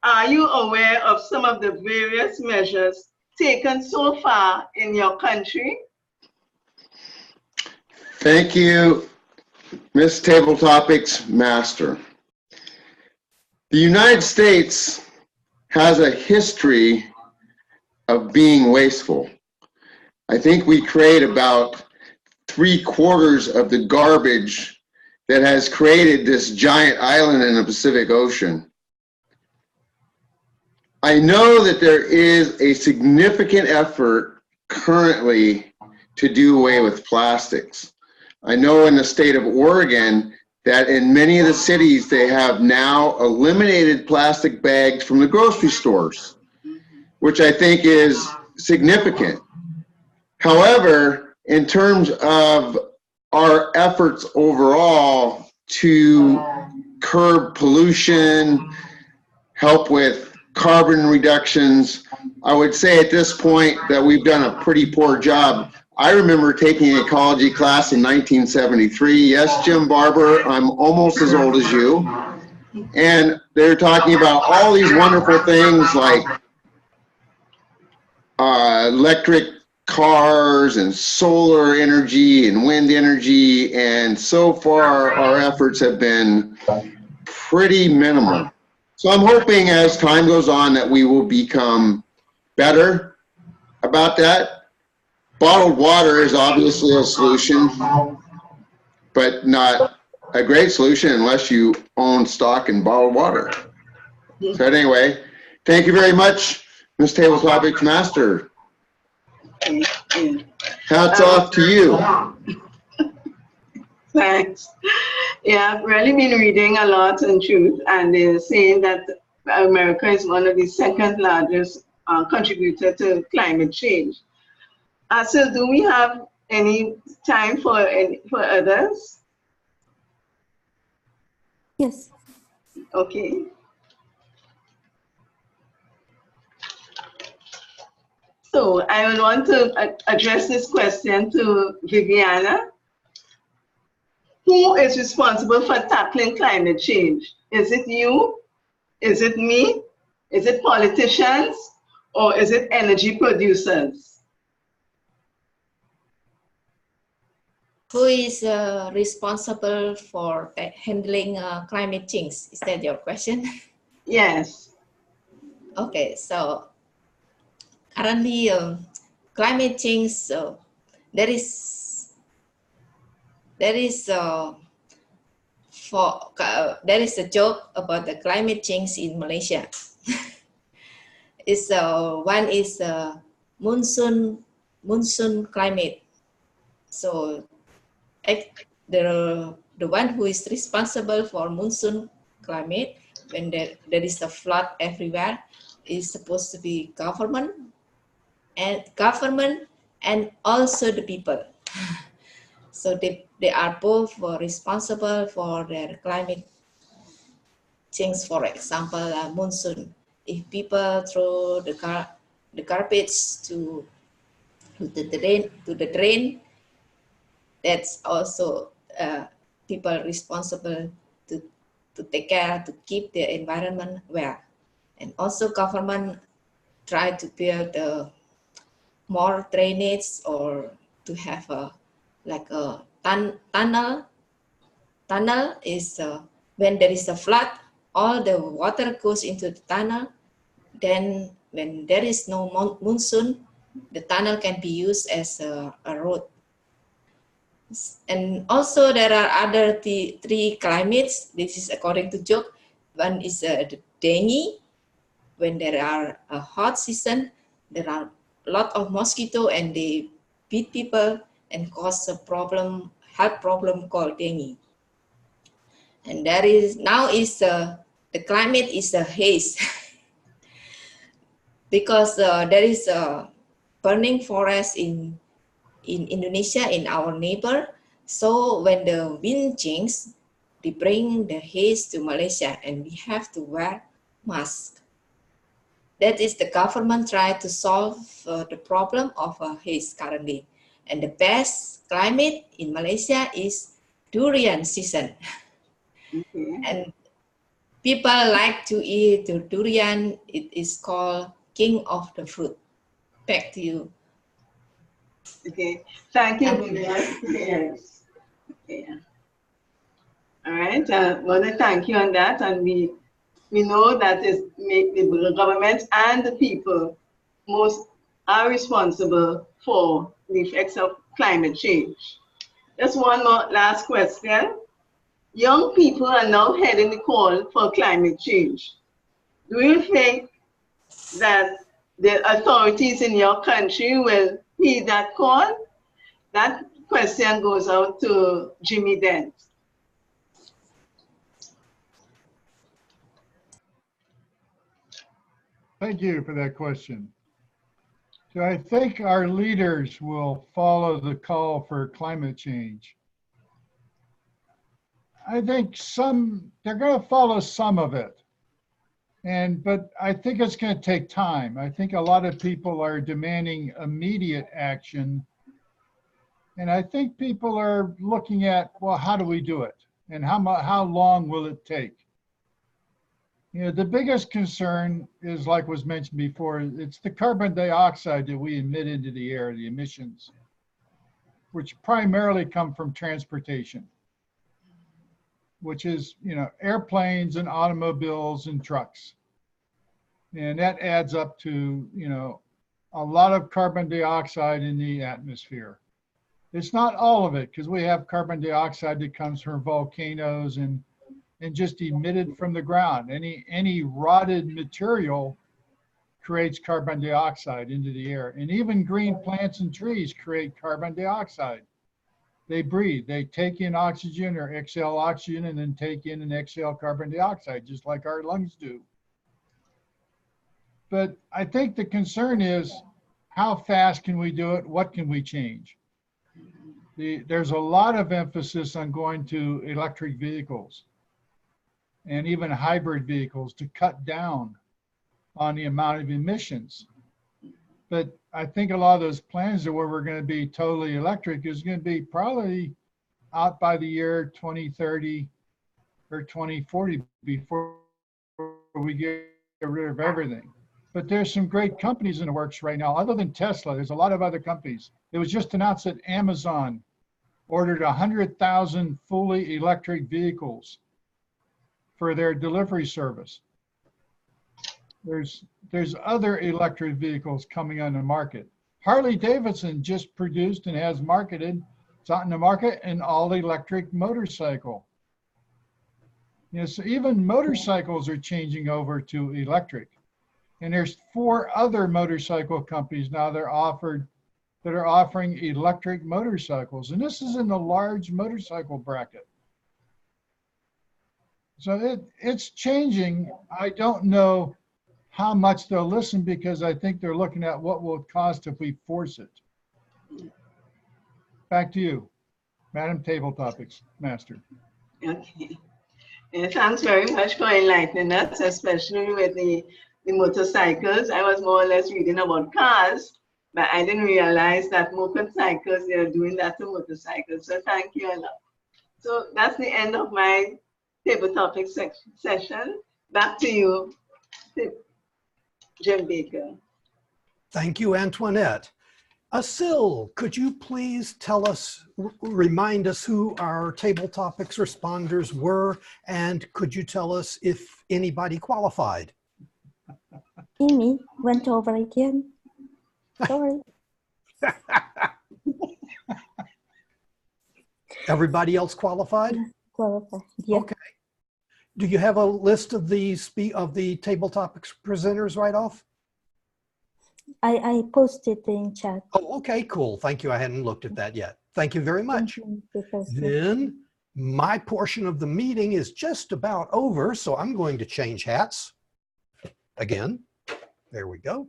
Are you aware of some of the various measures taken so far in your country? Thank you, Ms. Table Topics Master. The United States has a history of being wasteful. I think we create about 3/4 of the garbage that has created this giant island in the Pacific Ocean. I know that there is a significant effort currently to do away with plastics. I know in the state of Oregon that in many of the cities, they have now eliminated plastic bags from the grocery stores, which I think is significant. However, in terms of our efforts overall to curb pollution, help with carbon reductions, I would say at this point that we've done a pretty poor job. I remember taking an ecology class in 1973. Yes, Jim Barber, I'm almost as old as you. And they're talking about all these wonderful things like electric cars and solar energy and wind energy. And so far, our efforts have been pretty minimal. So I'm hoping as time goes on that we will become better about that. Bottled water is obviously a solution, but not a great solution unless you own stock in bottled water. So anyway, thank you very much, Ms. Table Topics Master. Hats off to you. Thanks. Yeah, I've really been reading a lot in truth, and they're saying that America is one of the second largest contributor to climate change. So do we have any time for others? Yes. Okay. So I would want to address this question to Viviana. Who is responsible for tackling climate change? Is it you? Is it me? Is it politicians? Or is it energy producers? Who is responsible for handling climate change? Is that your question? Yes. Okay, so currently climate change, there is a joke about the climate change in Malaysia. It's one is monsoon climate. So the one who is responsible for monsoon climate, when there is a flood everywhere, is supposed to be government and also the people. So they are both responsible for their climate change. For example, monsoon. If people throw the garbage to the drain, that's also people responsible to take care, to keep the environment well. And also government try to build more drainage or to have a tunnel. Tunnel is when there is a flood, all the water goes into the tunnel. Then when there is no monsoon, the tunnel can be used as a road. And also there are other three climates. This is according to joke. One is the dengue. When there are a hot season, there are a lot of mosquito and they beat people and cause a problem, health problem called dengue. And there is now is the climate is a haze because there is a burning forest in Indonesia, in our neighbor. So when the wind changes, they bring the haze to Malaysia and we have to wear masks. That is the government try to solve the problem of haze currently. And the best climate in Malaysia is durian season. Okay. And people like to eat the durian. It is called king of the fruit. Back to you. Okay. Thank you, Vivian. Yes. Yeah. All right. I want to thank you on that. And we know that the government and the people most are responsible for the effects of climate change. Just one more last question. Young people are now heading the call for climate change. Do you think that the authorities in your country will heed that call? That question goes out to Jimmy Dent. Thank you for that question. So I think our leaders will follow the call for climate change. I think they're going to follow some of it. But I think it's going to take time. I think a lot of people are demanding immediate action. And I think people are looking at, well, how do we do it? And how long will it take? You know, the biggest concern is, like was mentioned before, it's the carbon dioxide that we emit into the air, the emissions, which primarily come from transportation, which is, you know, airplanes and automobiles and trucks. And that adds up to, you know, a lot of carbon dioxide in the atmosphere. It's not all of it, because we have carbon dioxide that comes from volcanoes and just emitted from the ground. Any rotted material creates carbon dioxide into the air. And even green plants and trees create carbon dioxide. They breathe, they take in oxygen or exhale oxygen and then take in and exhale carbon dioxide, just like our lungs do. But I think the concern is, how fast can we do it? What can we change? There's a lot of emphasis on going to electric vehicles and even hybrid vehicles to cut down on the amount of emissions. But I think a lot of those plans that where we're going to be totally electric is going to be probably out by the year 2030 or 2040 before we get rid of everything. But there's some great companies in the works right now. Other than Tesla, there's a lot of other companies. It was just announced that Amazon ordered 100,000 fully electric vehicles for their delivery service. There's other electric vehicles coming on the market. Harley Davidson just produced and has marketed, it's out in the market, an all-electric motorcycle. You know, so even motorcycles are changing over to electric. And there's 4 other motorcycle companies now that are offering electric motorcycles. And this is in the large motorcycle bracket. So it's changing. I don't know how much they'll listen, because I think they're looking at what will it cost if we force it. Back to you, Madam Table Topics Master. Okay. Thanks very much for enlightening us, especially with the motorcycles. I was more or less reading about cars, but I didn't realize that motorcycles, they're doing that to motorcycles. So thank you a lot. So that's the end of my table topic session. Back to you, Jim Baker. Thank you, Antoinette. Asil, could you please tell us, remind us who our table topics responders were, and could you tell us if anybody qualified? Amy went over again. Sorry. Everybody else qualified? Qualified, yeah. Okay. Do you have a list of the table topics presenters right off? I posted in chat. Oh, okay, cool. Thank you. I hadn't looked at that yet. Thank you very much. Then my portion of the meeting is just about over, so I'm going to change hats again. There we go.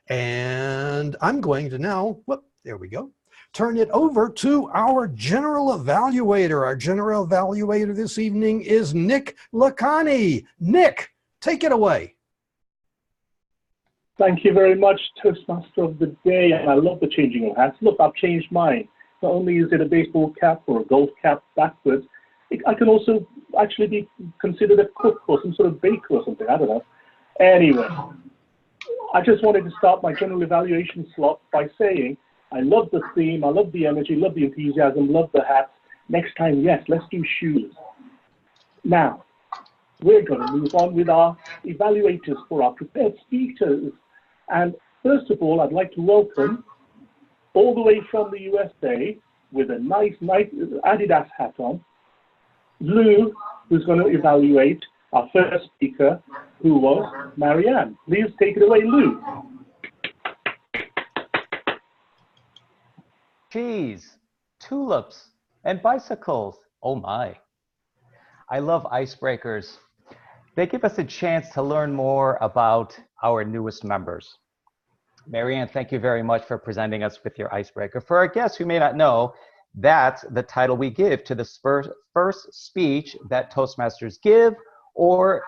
And I'm going to now, there we go, turn it over to our general evaluator. Our general evaluator this evening is Nick Lacani. Nick, take it away. Thank you very much, Toastmaster of the Day. And I love the changing of hats. Look, I've changed mine. Not only is it a baseball cap or a golf cap backwards, I can also actually be considered a cook or some sort of baker or something. I don't know. Anyway, I just wanted to start my general evaluation slot by saying I love the theme, I love the energy, love the enthusiasm, love the hats. Next time, yes, let's do shoes. Now, we're going to move on with our evaluators for our prepared speakers. And first of all, I'd like to welcome, all the way from the USA, with a nice Adidas hat on, Lou, who's going to evaluate our first speaker, who was Marianne. Please take it away, Lou. Cheese, tulips, and bicycles. Oh my. I love icebreakers. They give us a chance to learn more about our newest members. Marianne, thank you very much for presenting us with your icebreaker. For our guests who may not know, that's the title we give to the first speech that Toastmasters give or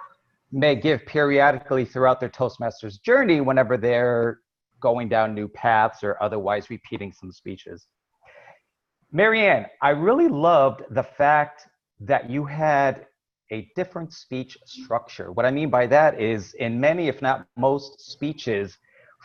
may give periodically throughout their Toastmasters journey whenever they're going down new paths or otherwise repeating some speeches. Marianne, I really loved the fact that you had a different speech structure. What I mean by that is in many, if not most speeches,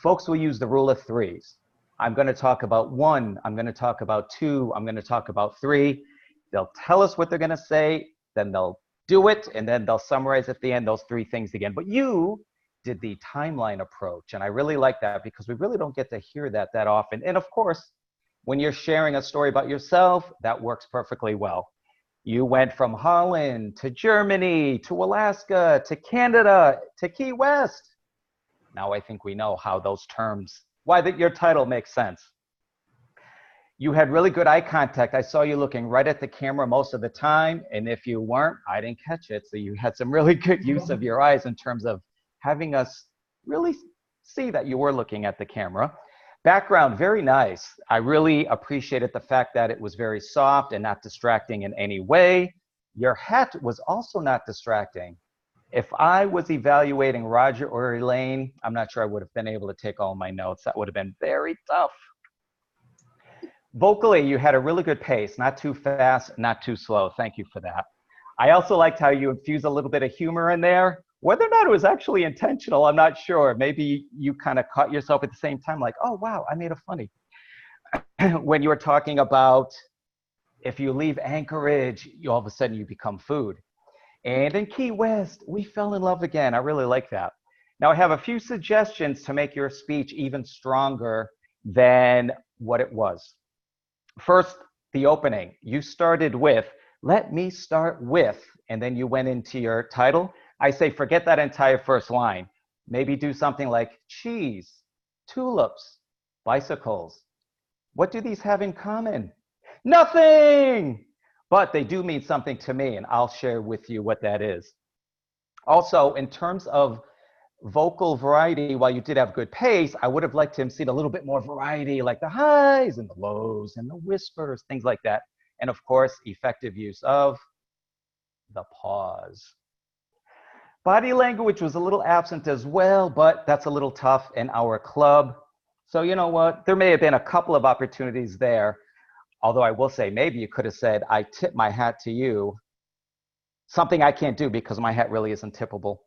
folks will use the rule of threes. I'm going to talk about one, I'm going to talk about two, I'm going to talk about three. They'll tell us what they're going to say, then they'll do it, and then they'll summarize at the end those three things again. But you did the timeline approach, and I really like that because we really don't get to hear that often. And of course, when you're sharing a story about yourself, that works perfectly well. You went from Holland to Germany to Alaska to Canada to Key West. Now I think we know how those terms, why your title makes sense. You had really good eye contact. I saw you looking right at the camera most of the time, and if you weren't, I didn't catch it. So you had some really good use of your eyes in terms of having us really see that you were looking at the camera. Background, very nice. I really appreciated the fact that it was very soft and not distracting in any way. Your hat was also not distracting. If I was evaluating Roger or Elaine, I'm not sure I would have been able to take all my notes. That would have been very tough. Vocally, you had a really good pace, not too fast, not too slow. Thank you for that. I also liked how you infused a little bit of humor in there. Whether or not it was actually intentional, I'm not sure. Maybe you kind of caught yourself at the same time like, oh, wow, I made it funny. When you were talking about if you leave Anchorage, all of a sudden you become food. And in Key West, we fell in love again. I really like that. Now I have a few suggestions to make your speech even stronger than what it was. First, the opening. You started with, let me start with, and then you went into your title. I say, forget that entire first line. Maybe do something like cheese, tulips, bicycles. What do these have in common? Nothing! But they do mean something to me, and I'll share with you what that is. Also, in terms of vocal variety, while you did have good pace, I would have liked to have seen a little bit more variety, like the highs and the lows and the whispers, things like that. And of course, effective use of the pause. Body language was a little absent as well, but that's a little tough in our club. So you know what? There may have been a couple of opportunities there. Although I will say, maybe you could have said, I tip my hat to you. Something I can't do because my hat really isn't tippable.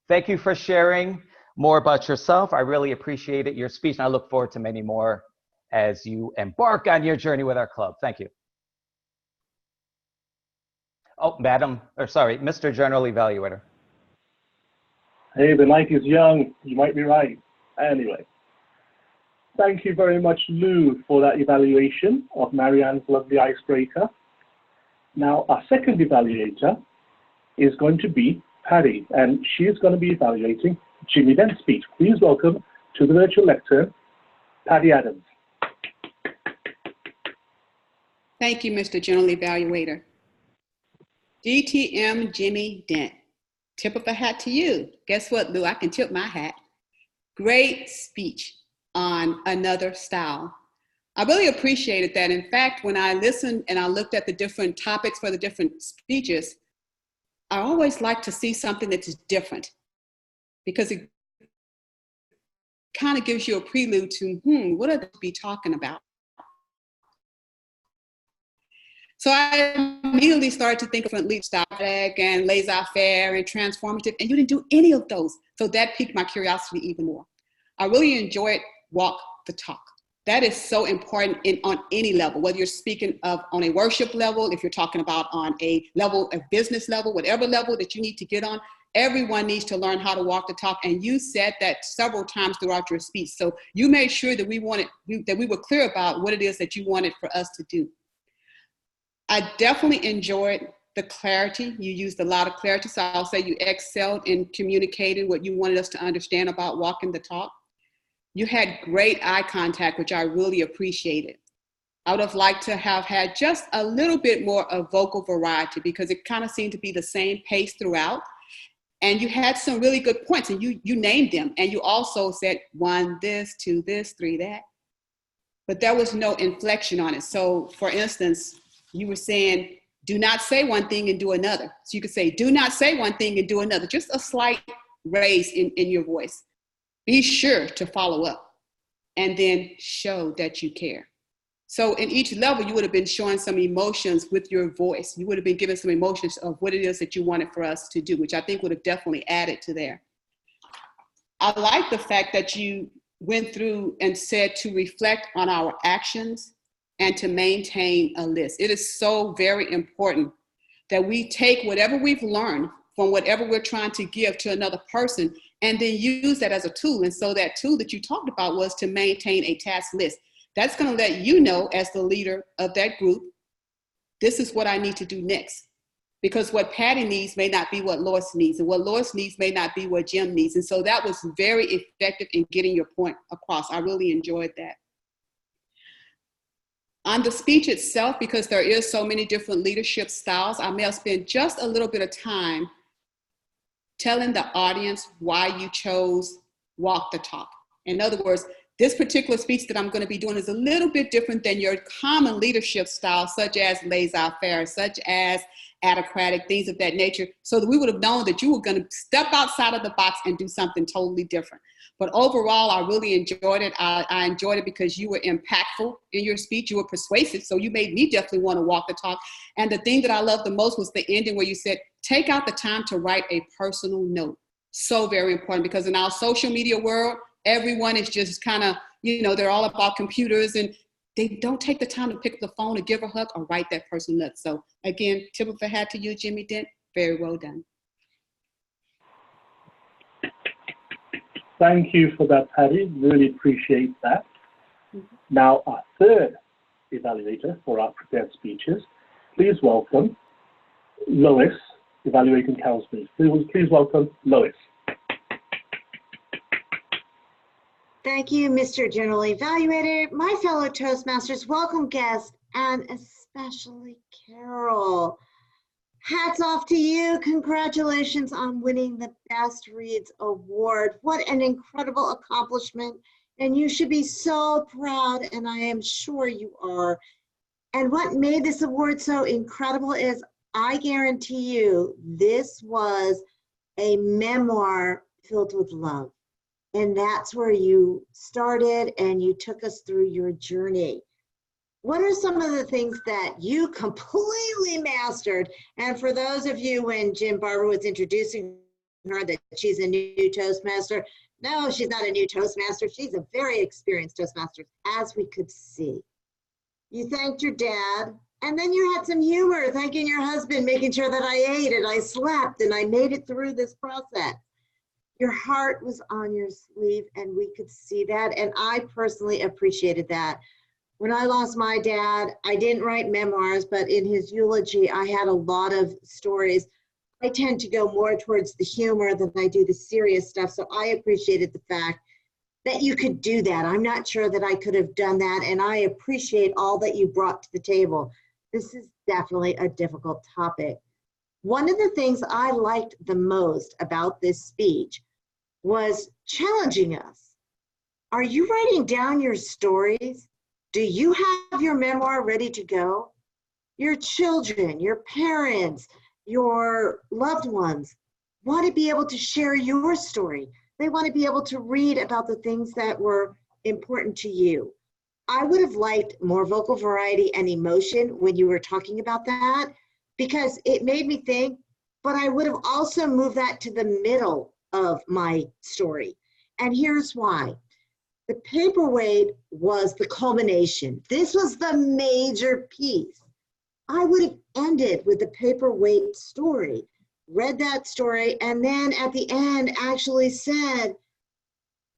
Thank you for sharing more about yourself. I really appreciated your speech, and I look forward to many more as you embark on your journey with our club. Thank you. Oh, Mr. General Evaluator. Hey, the night is young. You might be right. Anyway, thank you very much, Lou, for that evaluation of Marianne's lovely icebreaker. Now, our second evaluator is going to be Patty, and she is going to be evaluating Jimmy Dent's speech. Please welcome to the virtual lectern, Patty Adams. Thank you, Mr. General Evaluator. DTM Jimmy Dent. Tip of the hat to you. Guess what, Lou? I can tip my hat. Great speech on another style. I really appreciated that. In fact, when I listened and I looked at the different topics for the different speeches, I always like to see something that is different because it kind of gives you a prelude to, what are they be talking about? So I immediately started to think of different static and laissez-faire and transformative, and you didn't do any of those. So that piqued my curiosity even more. I really enjoyed walk the talk. That is so important on any level, whether you're speaking of on a worship level, if you're talking about on a level of business level, whatever level that you need to get on, everyone needs to learn how to walk the talk. And you said that several times throughout your speech. So you made sure that we were clear about what it is that you wanted for us to do. I definitely enjoyed the clarity. You used a lot of clarity. So I'll say you excelled in communicating what you wanted us to understand about walking the talk. You had great eye contact, which I really appreciated. I would have liked to have had just a little bit more of vocal variety because it kind of seemed to be the same pace throughout. And you had some really good points and you named them. And you also said 1 this, 2 this, 3 that. But there was no inflection on it. So for instance, you were saying, do not say one thing and do another. So you could say, do not say one thing and do another. Just a slight raise in your voice. Be sure to follow up and then show that you care. So in each level, you would have been showing some emotions with your voice. You would have been giving some emotions of what it is that you wanted for us to do, which I think would have definitely added to there. I like the fact that you went through and said to reflect on our actions and to maintain a list. It is so very important that we take whatever we've learned from whatever we're trying to give to another person and then use that as a tool. And so that tool that you talked about was to maintain a task list. That's going to let you know as the leader of that group, this is what I need to do next. Because what Patty needs may not be what Lois needs, and what Lois needs may not be what Jim needs. And so that was very effective in getting your point across. I really enjoyed that. On the speech itself, because there is so many different leadership styles, I may have spent just a little bit of time telling the audience why you chose walk the talk. In other words, this particular speech that I'm going to be doing is a little bit different than your common leadership style, such as laissez-faire, such as autocratic, things of that nature, so that we would have known that you were going to step outside of the box and do something totally different. But overall, I really enjoyed it. I enjoyed it because you were impactful in your speech. You were persuasive, so you made me definitely want to walk the talk. And the thing that I loved the most was the ending where you said, take out the time to write a personal note. So very important, because in our social media world, everyone is just kind of, they're all about computers and they don't take the time to pick up the phone or give a hug or write that person note. So again, tip of the hat to you, Jimmy Dent. Very well done. Thank you for that, Patty. Really appreciate that. Now, our third evaluator for our prepared speeches. Please welcome Lois, evaluating counselors. Please welcome Lois. Thank you, Mr. General Evaluator. My fellow Toastmasters, welcome guests, and especially Carol. Hats off to you. Congratulations on winning the Best Reads Award. What an incredible accomplishment. And you should be so proud, and I am sure you are. And what made this award so incredible is, I guarantee you, this was a memoir filled with love. And that's where you started and you took us through your journey. What are some of the things that you completely mastered? And for those of you, when Jim Barber was introducing her that she's a new Toastmaster, no, she's not a new Toastmaster. She's a very experienced Toastmaster, as we could see. You thanked your dad, and then you had some humor, thanking your husband, making sure that I ate and I slept and I made it through this process. Your heart was on your sleeve, and we could see that, and I personally appreciated that. When I lost my dad, I didn't write memoirs, but in his eulogy, I had a lot of stories. I tend to go more towards the humor than I do the serious stuff, so I appreciated the fact that you could do that. I'm not sure that I could have done that, and I appreciate all that you brought to the table. This is definitely a difficult topic. One of the things I liked the most about this speech was challenging us. Are you writing down your stories? Do you have your memoir ready to go? Your children, your parents, your loved ones want to be able to share your story. They want to be able to read about the things that were important to you. I would have liked more vocal variety and emotion when you were talking about that, because it made me think, but I would have also moved that to the middle of my story. And here's why. The paperweight was the culmination. This was the major piece. I would have ended with the paperweight story, read that story, and then at the end actually said,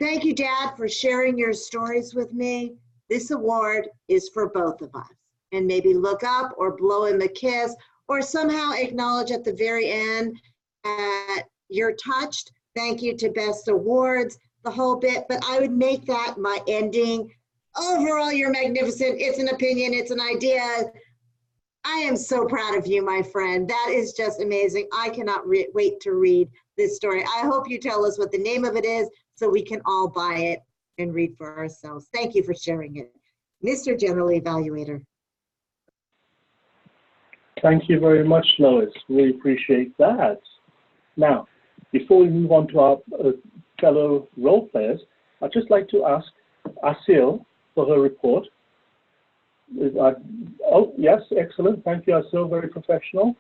thank you, Dad, for sharing your stories with me. This award is for both of us. And maybe look up or blow him a kiss or somehow acknowledge at the very end, you're touched, thank you to Best Awards, the whole bit, but I would make that my ending. Overall, you're magnificent. It's an opinion, it's an idea. I am so proud of you, my friend. That is just amazing. I cannot wait to read this story. I hope you tell us what the name of it is so we can all buy it and read for ourselves. Thank you for sharing it. Mr. General Evaluator. Thank you very much, Lois. Really appreciate that. Now, before we move on to our fellow role players, I'd just like to ask Asil for her report. Oh, yes, excellent. Thank you, Asil. Very professional.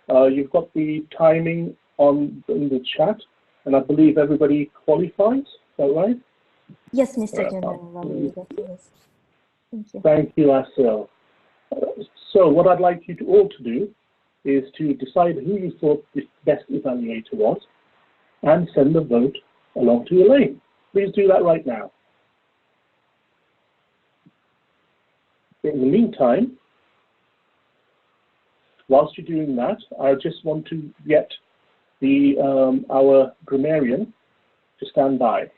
You've got the timing in the chat, and I believe everybody qualifies. Is that right? Yes, Mr. General. Yes. Thank you. Thank you, Asil. So what I'd like you all to do is to decide who you thought the best evaluator was and send the vote along to Elaine. Please do that right now. In the meantime, whilst you're doing that, I just want to get our grammarian to stand by.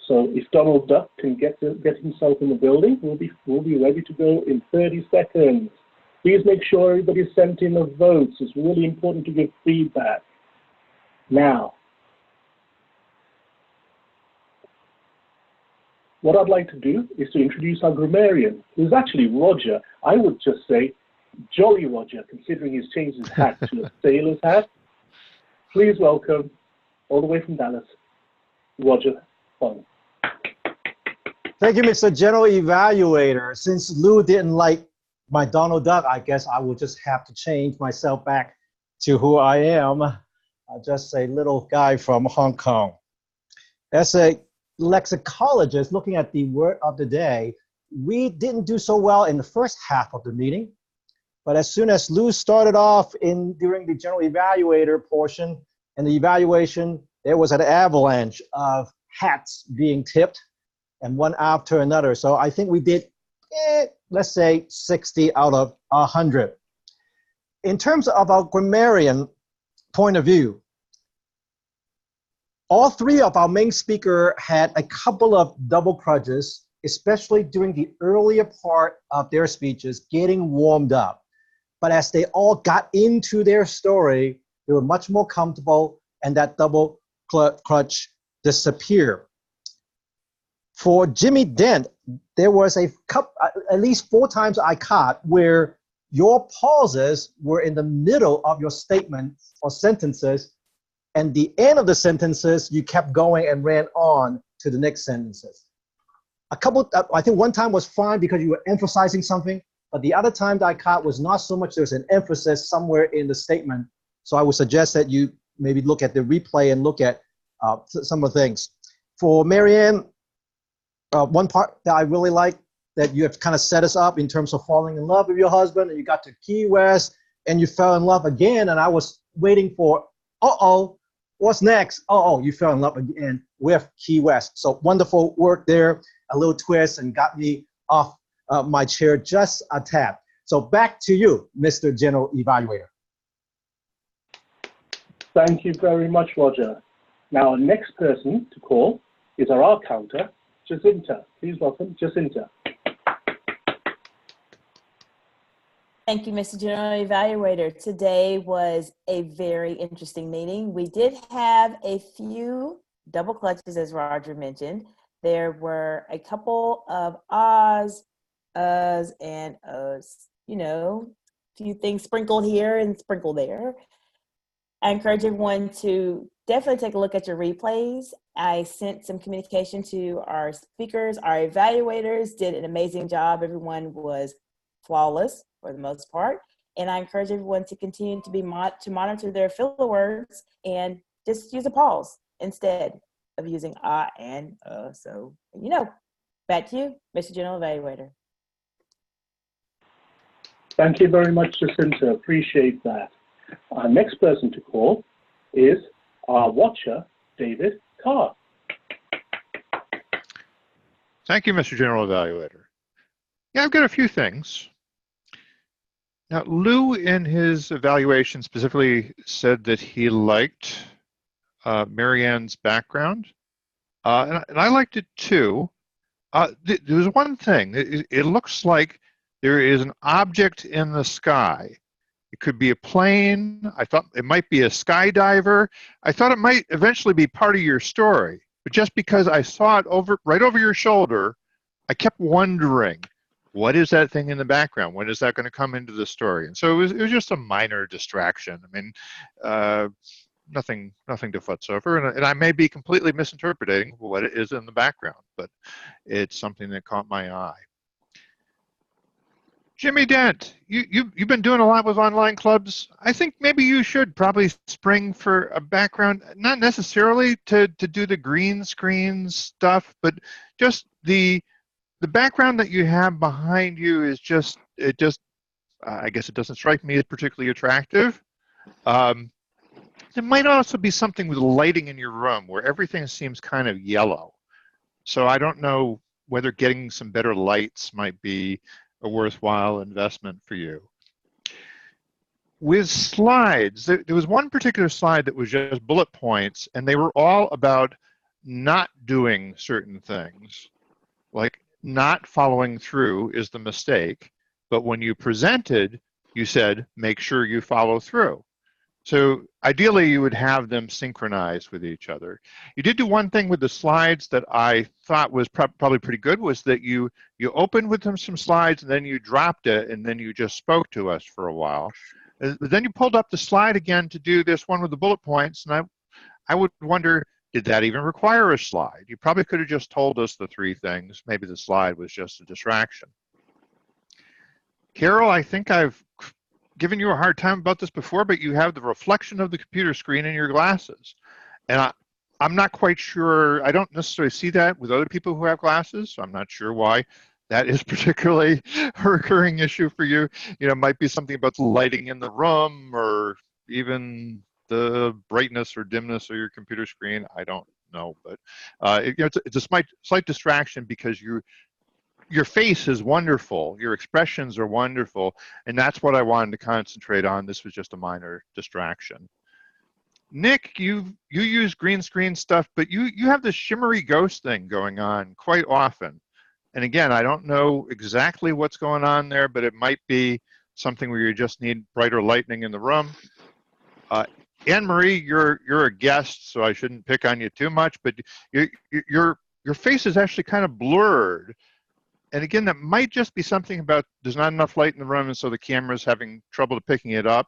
So if Donald Duck can get himself in the building, we'll be ready to go in 30 seconds. Please make sure everybody's sent in the votes. It's really important to give feedback. Now, what I'd like to do is to introduce our grammarian, who's actually Roger. I would just say Jolly Roger, considering he's changed his hat to a sailor's hat. Please welcome, all the way from Dallas, Roger Fung. Thank you, Mr. General Evaluator. Since Lou didn't like my Donald Duck, I guess I will just have to change myself back to who I am. I'll just say little guy from Hong Kong. As a lexicologist looking at the word of the day, we didn't do so well in the first half of the meeting. But as soon as Lou started off during the General Evaluator portion and the evaluation, there was an avalanche of hats being tipped, and one after another. So I think we did, let's say 60 out of 100. In terms of our grammarian point of view, all three of our main speakers had a couple of double crutches, especially during the earlier part of their speeches, getting warmed up. But as they all got into their story, they were much more comfortable, and that double crutch disappeared. For Jimmy Dent, there was a couple, at least 4 times I caught where your pauses were in the middle of your statements or sentences, and the end of the sentences, you kept going and ran on to the next sentences. A couple, I think one time was fine because you were emphasizing something, but the other time that I caught was not so much there's an emphasis somewhere in the statement. So I would suggest that you maybe look at the replay and look at some of the things. For Marianne, one part that I really like that you have kind of set us up in terms of falling in love with your husband, and you got to Key West and you fell in love again, and I was waiting for, what's next? You fell in love again with Key West. So wonderful work there, a little twist, and got me off my chair just a tad. So back to you, Mr. General Evaluator. Thank you very much, Roger. Now, our next person to call is our counter, Jacinta. Please welcome Jacinta. Thank you, Mr. General Evaluator. Today was a very interesting meeting. We did have a few double clutches, as Roger mentioned. There were a couple of ahs, uhs, and uhs, a few things sprinkled here and sprinkled there. I encourage everyone to definitely take a look at your replays. I sent some communication to our speakers. Our evaluators did an amazing job. Everyone was flawless for the most part. And I encourage everyone to continue to monitor their filler words and just use a pause instead of using ah and So, back to you, Mr. General Evaluator. Thank you very much, Jacinta. Appreciate that. Our next person to call is our watcher, David Carr. Thank you, Mr. General Evaluator. Yeah, I've got a few things. Now, Lou, in his evaluation, specifically said that he liked Marianne's background, and I liked it too. There was one thing. It looks like there is an object in the sky. It could be a plane. I thought it might be a skydiver. I thought it might eventually be part of your story. But just because I saw it right over your shoulder, I kept wondering, what is that thing in the background? When is that going to come into the story? And so it was just a minor distraction. I mean, nothing to futz over. And I may be completely misinterpreting what it is in the background, but it's something that caught my eye. Jimmy Dent, you've been doing a lot with online clubs. I think maybe you should probably spring for a background, not necessarily to do the green screen stuff, but just the background that you have behind you is just, I guess it doesn't strike me as particularly attractive. There might also be something with lighting in your room where everything seems kind of yellow. So I don't know whether getting some better lights might be a worthwhile investment for you. With slides, there was one particular slide that was just bullet points, and they were all about not doing certain things. Like not following through is the mistake, but when you presented, you said, make sure you follow through. So ideally, you would have them synchronized with each other. You did do one thing with the slides that I thought was probably pretty good, was that you opened with them some slides, and then you dropped it, and then you just spoke to us for a while. But then you pulled up the slide again to do this one with the bullet points, and I would wonder, did that even require a slide? You probably could have just told us the three things. Maybe the slide was just a distraction. Carol, I think I've given you a hard time about this before, but you have the reflection of the computer screen in your glasses. And I'm not quite sure, I don't necessarily see that with other people who have glasses, so I'm not sure why that is particularly a recurring issue for you. You know, it might be something about the lighting in the room or even the brightness or dimness of your computer screen. I don't know, but it's a slight distraction because your face is wonderful, your expressions are wonderful, and that's what I wanted to concentrate on. This was just a minor distraction. Nick, you use green screen stuff, but you have this shimmery ghost thing going on quite often. And again, I don't know exactly what's going on there, but it might be something where you just need brighter lighting in the room. Anne-Marie, you're a guest, so I shouldn't pick on you too much, but your face is actually kind of blurred. And again, that might just be something about there's not enough light in the room, and so the camera's having trouble picking it up.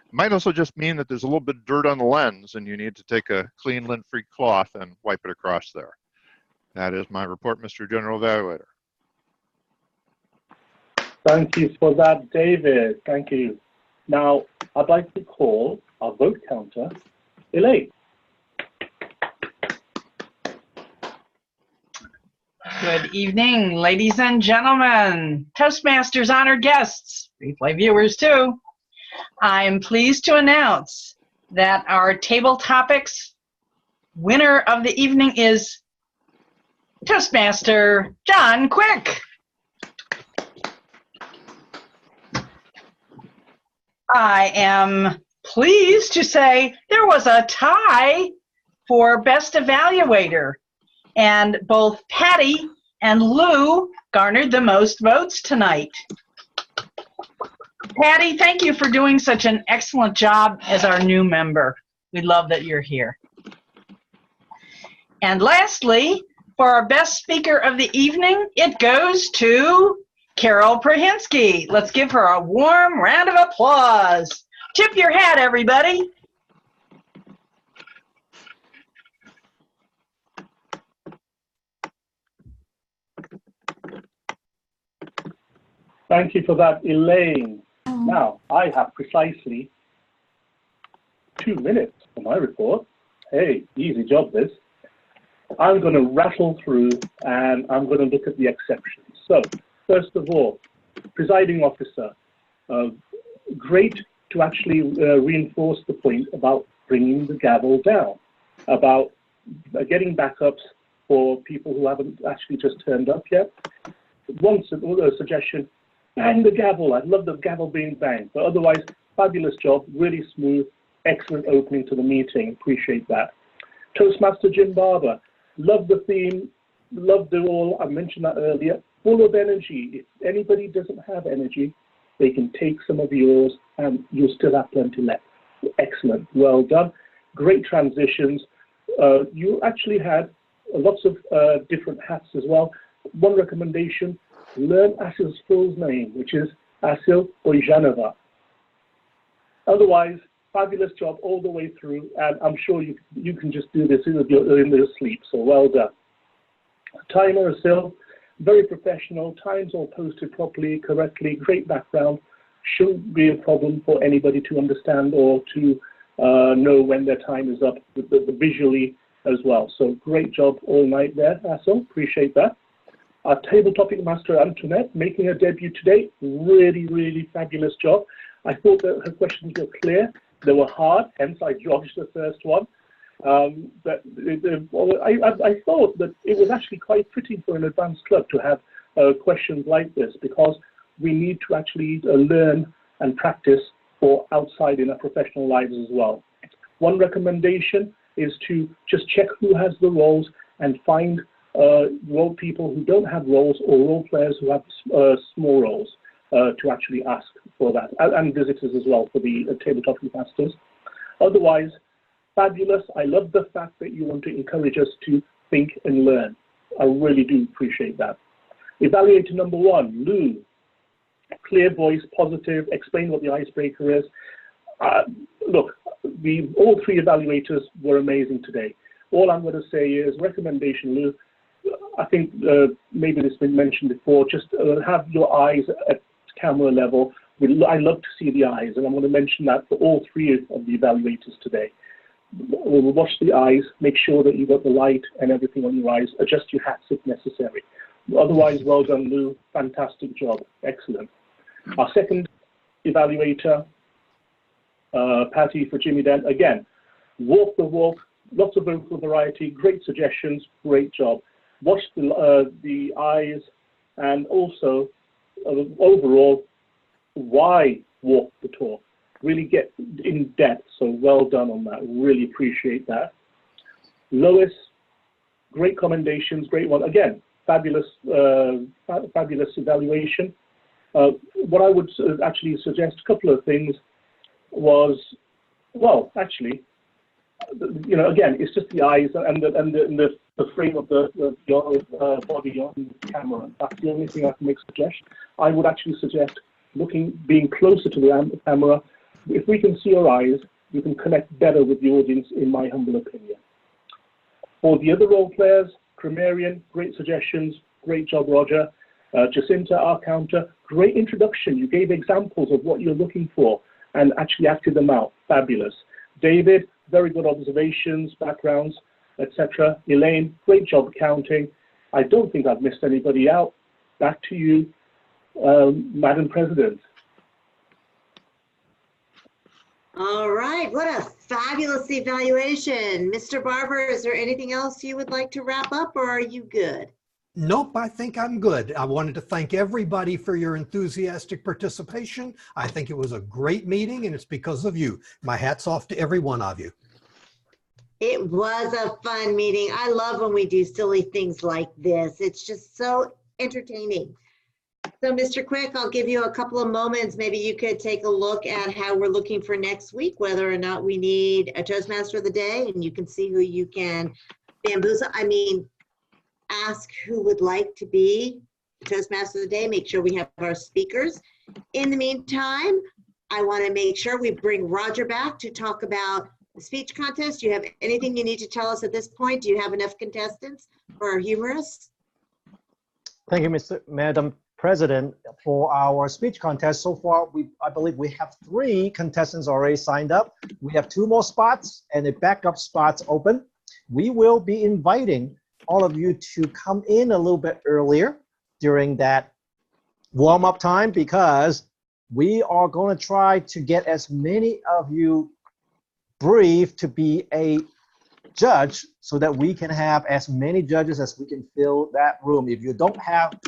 It might also just mean that there's a little bit of dirt on the lens, and you need to take a clean lint-free cloth and wipe it across there. That is my report, Mr. General Evaluator. Thank you for that, David. Thank you. Now, I'd like to call our vote counter, Elaine. Good evening, ladies and gentlemen, Toastmasters honored guests, replay viewers too. I'm pleased to announce that our table topics winner of the evening is Toastmaster John Quick. I am pleased to say there was a tie for Best Evaluator, and both Patty and Lou garnered the most votes tonight. Patty, thank you for doing such an excellent job as our new member. We love that you're here. And lastly, for our best speaker of the evening, it goes to Carol Prahinsky. Let's give her a warm round of applause. Tip your hat, everybody. Thank you for that, Elaine. Now, I have precisely 2 minutes for my report. Hey, easy job this. I'm going to rattle through and I'm going to look at the exceptions. So, first of all, presiding officer, great to actually reinforce the point about bringing the gavel down, about getting backups for people who haven't actually just turned up yet. One suggestion, bang the gavel. I love the gavel being banged, but otherwise, fabulous job, really smooth, excellent opening to the meeting. Appreciate that. Toastmaster Jim Barber, love the theme, love the all. I mentioned that earlier. Full of energy. If anybody doesn't have energy, they can take some of yours and you'll still have plenty left. Excellent. Well done. Great transitions. You actually had lots of different hats as well. One recommendation, learn Asil's full name, which is Asil Ojanova. Otherwise, fabulous job all the way through, and I'm sure you can just do this in your sleep, so well done. Timer Asil, very professional, times all posted properly, correctly, great background. Shouldn't be a problem for anybody to understand or to know when their time is up visually as well. So great job all night there, Asil, appreciate that. Our table topic master, Antoinette, making her debut today. Really, really fabulous job. I thought that her questions were clear. They were hard, hence I dodged the first one. But I thought that it was actually quite fitting for an advanced club to have questions like this, because we need to actually learn and practice for outside in our professional lives as well. One recommendation is to just check who has the roles and find role people who don't have roles, or role players who have small roles to actually ask for that, and visitors as well for the tabletop masters. Otherwise, fabulous. I love the fact that you want to encourage us to think and learn. I really do appreciate that. Evaluator number 1, Lou. Clear voice, positive, explain what the icebreaker is. Look, all 3 evaluators were amazing today. All I'm going to say is, recommendation, Lou, I think maybe this has been mentioned before, just have your eyes at camera level. I love to see the eyes, and I'm going to mention that for all 3 of the evaluators today. We'll watch the eyes, make sure that you've got the light and everything on your eyes, adjust your hats if necessary. Otherwise, well done, Lou, fantastic job, excellent. Our second evaluator, Patty for Jimmy Den, again, walk the walk, lots of vocal variety, great suggestions, great job. Watch the eyes, and also overall, why walk the talk? Really get in depth, so well done on that. Really appreciate that. Lois, great commendations, great one. Again, fabulous, fabulous evaluation. What I would actually suggest, a couple of things was, well, actually, you know, again, it's just the eyes and the frame of your body on the camera. That's the only thing I can make suggestion. I would actually suggest being closer to the camera. If we can see your eyes, we can connect better with the audience, in my humble opinion. For the other role players, Cremarian, great suggestions, great job, Roger. Jacinta, our counter, great introduction. You gave examples of what you're looking for and actually acted them out. Fabulous. David, very good observations, backgrounds, etc. Elaine, great job counting. I don't think I've missed anybody out. Back to you, Madam President. All right, what a fabulous evaluation. Mr. Barber, is there anything else you would like to wrap up, or are you good? Nope, I think I'm good. I wanted to thank everybody for your enthusiastic participation. I think it was a great meeting, and it's because of you. My hat's off to every one of you. It was a fun meeting. I love when we do silly things like this. It's just so entertaining. So, Mr. Quick, I'll give you a couple of moments. Maybe you could take a look at how we're looking for next week, whether or not we need a Toastmaster of the day, and you can see who you can bamboozle. Ask who would like to be the Toastmaster of the day. Make sure we have our speakers. In the meantime, I want to make sure we bring Roger back to talk about the speech contest. Do you have anything you need to tell us at this point? Do you have enough contestants for our humorists? Thank you, Madam President. For our speech contest, so far, I believe we have 3 contestants already signed up. We have 2 more spots and a backup spots open. We will be inviting all of you to come in a little bit earlier during that warm-up time, because we are going to try to get as many of you briefed to be a judge so that we can have as many judges as we can fill that room. If you don't have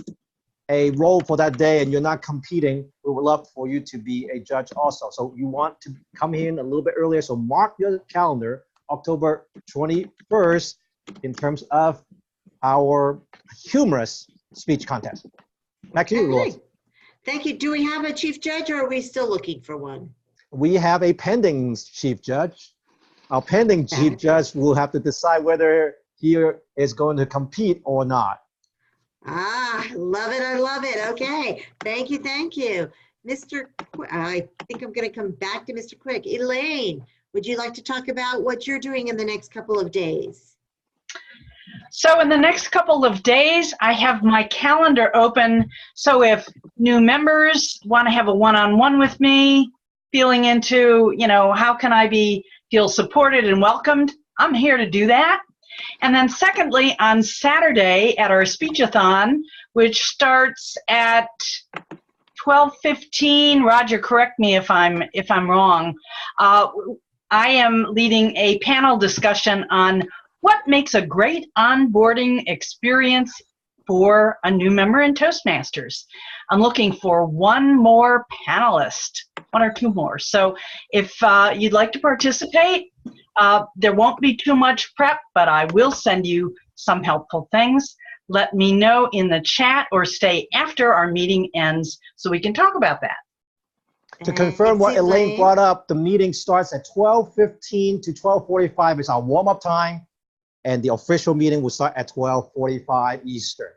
a role for that day and you're not competing, we would love for you to be a judge also. So you want to come in a little bit earlier. So mark your calendar, October 21st, in terms of our humorous speech contest. Back to you, Lois. Okay. Thank you. Do we have a chief judge or are we still looking for one? We have a pending chief judge. Our pending chief judge will have to decide whether he is going to compete or not. Ah, love it. I love it. Okay. Thank you. Thank you. I think I'm going to come back to Mr. Quick. Elaine, would you like to talk about what you're doing in the next couple of days? So in the next couple of days, I have my calendar open. So if new members want to have a one-on-one with me, feeling into, how can I feel supported and welcomed, I'm here to do that. And then secondly, on Saturday at our speechathon, which starts at 12:15, Roger, correct me if I'm wrong, I am leading a panel discussion on what makes a great onboarding experience for a new member in Toastmasters. I'm looking for one more panelist, one or two more. So if you'd like to participate, there won't be too much prep, but I will send you some helpful things. Let me know in the chat or stay after our meeting ends so we can talk about that. To confirm what Elaine brought up, the meeting starts at 12:15 to 12:45 is our warm-up time, and the official meeting will start at 12:45 Eastern.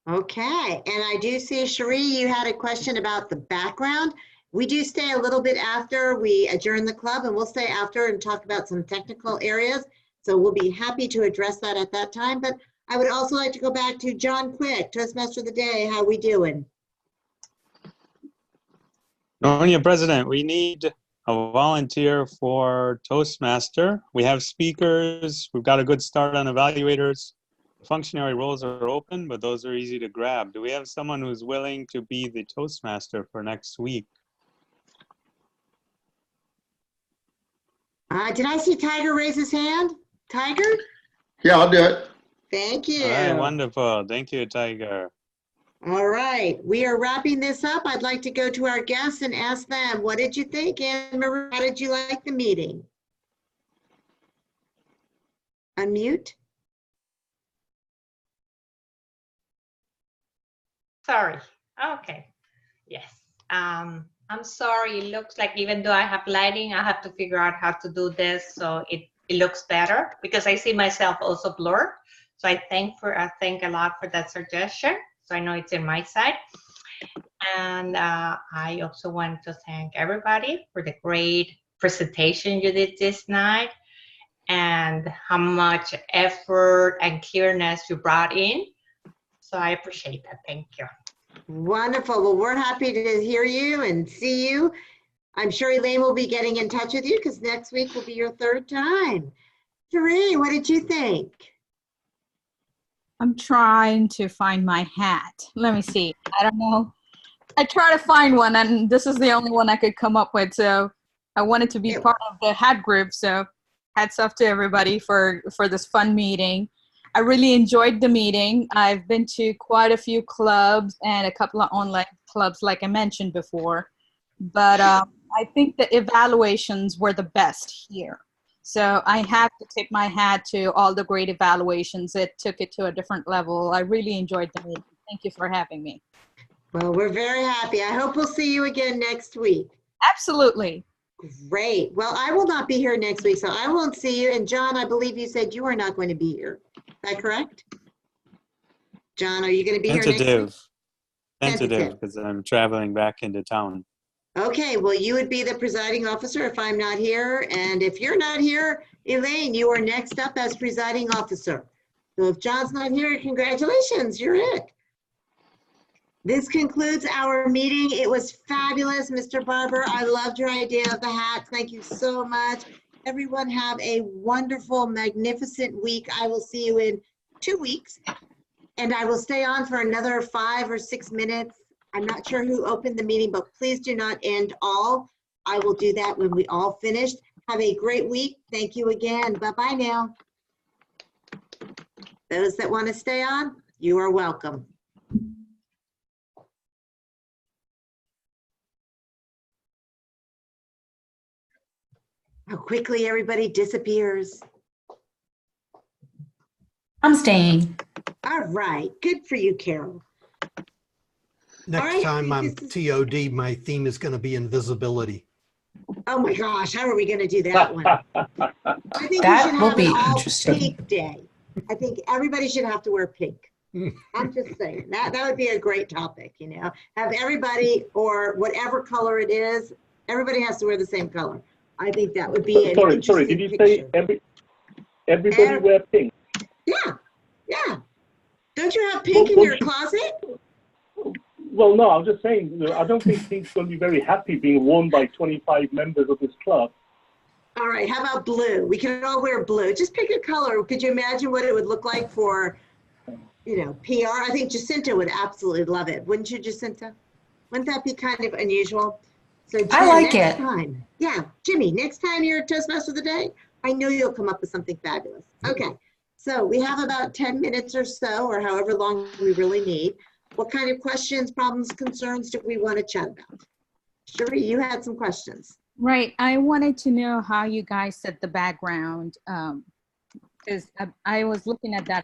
Okay, and I do see, Cherie, you had a question about the background. We do stay a little bit after we adjourn the club, and we'll stay after and talk about some technical areas. So we'll be happy to address that at that time. But I would also like to go back to John Quick, Toastmaster of the Day. How we doing? Nonia President, we need a volunteer for Toastmaster. We have speakers. We've got a good start on evaluators. Functionary roles are open, but those are easy to grab. Do we have someone who's willing to be the Toastmaster for next week? Did I see Tiger raise his hand? Tiger? Yeah, I'll do it. Thank you. All right, wonderful. Thank you, Tiger. All right, we are wrapping this up. I'd like to go to our guests and ask them, what did you think, Anne Marie? How did you like the meeting? Unmute. Sorry. Okay. Yes. I'm sorry. It looks like even though I have lighting, I have to figure out how to do this so it looks better because I see myself also blurred. So I thank a lot for that suggestion. So I know it's in my side. And I also want to thank everybody for the great presentation you did this night and how much effort and clearness you brought in. So I appreciate that. Thank you. Wonderful. Well, we're happy to hear you and see you. I'm sure Elaine will be getting in touch with you because next week will be your third time. Cherie, what did you think? I'm trying to find my hat. Let me see. I don't know. I try to find one, and this is the only one I could come up with. So I wanted to be part of the hat group. So hats off to everybody for this fun meeting. I really enjoyed the meeting. I've been to quite a few clubs and a couple of online clubs, like I mentioned before. But I think the evaluations were the best here. So I have to tip my hat to all the great evaluations. It took it to a different level. I really enjoyed the meeting. Thank you for having me. Well, we're very happy. I hope we'll see you again next week. Absolutely. Great. Well, I will not be here next week, so I won't see you. And John, I believe you said you are not going to be here. Is that correct? John, are you going to be here next week? Tentative, because I'm traveling back into town. Okay, well, you would be the presiding officer if I'm not here. And if you're not here, Elaine, you are next up as presiding officer. So if John's not here, congratulations, you're it. This concludes our meeting. It was fabulous, Mr. Barber. I loved your idea of the hats. Thank you so much. Everyone have a wonderful, magnificent week. I will see you in 2 weeks. And I will stay on for another 5 or 6 minutes. I'm not sure who opened the meeting, but please do not end all. I will do that when we all finished. Have a great week. Thank you again. Bye-bye now. Those that want to stay on, you are welcome. How quickly everybody disappears. I'm staying. All right. Good for you, Carol. Next time I'm TOD, my theme is going to be invisibility. Oh my gosh, how are we going to do that one? I think That we should will have be an all interesting. pink day. I think everybody should have to wear pink. I'm just saying that would be a great topic, you know. Have everybody, or whatever color it is, everybody has to wear the same color. I think that would be an Sorry, interesting did you picture. say everybody wear pink? Yeah, yeah. Don't you have pink in your closet? Well, no, I'm just saying, I don't think pink's going to be very happy being worn by 25 members of this club. All right, how about blue? We can all wear blue. Just pick a color. Could you imagine what it would look like for, you know, PR? I think Jacinta would absolutely love it. Wouldn't you, Jacinta? Wouldn't that be kind of unusual? So Jim, I like next it. time, yeah, Jimmy, next time you're at Toastmaster of the Day, I know you'll come up with something fabulous. Okay, so we have about 10 minutes or so, or however long we really need. What kind of questions, problems, concerns do we want to chat about? Sheree, you had some questions. Right. I wanted to know how you guys set the background, because I was looking at that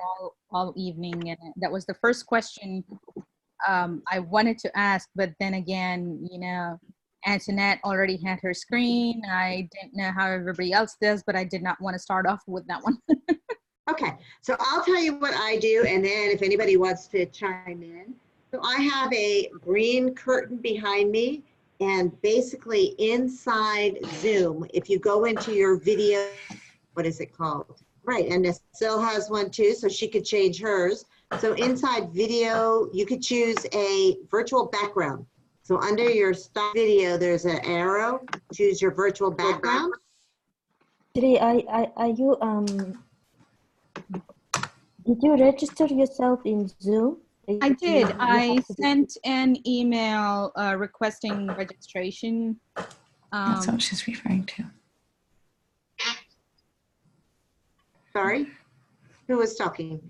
all evening, and that was the first question I wanted to ask. But then again, you know, Antoinette already had her screen. I didn't know how everybody else does, but I did not want to start off with that one. Okay, so I'll tell you what I do, and then if anybody wants to chime in. So I have a green curtain behind me, and basically inside Zoom, if you go into your video, what is it called? Right, and Necile has one too, so she could change hers. So inside video, you could choose a virtual background. So under your stock video, there's an arrow, choose your virtual background. Today, are you did you register yourself in Zoom? I did. I sent an email requesting registration. That's what she's referring to. Sorry, who was talking?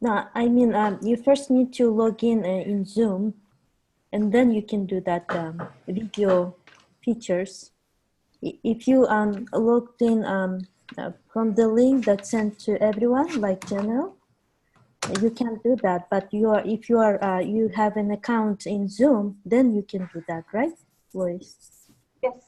No, I mean, you first need to log in Zoom, and then you can do that video features. If you logged in from the link that's sent to everyone, like general, you can do that. But if you have an account in Zoom, then you can do that, right, Lois? Yes.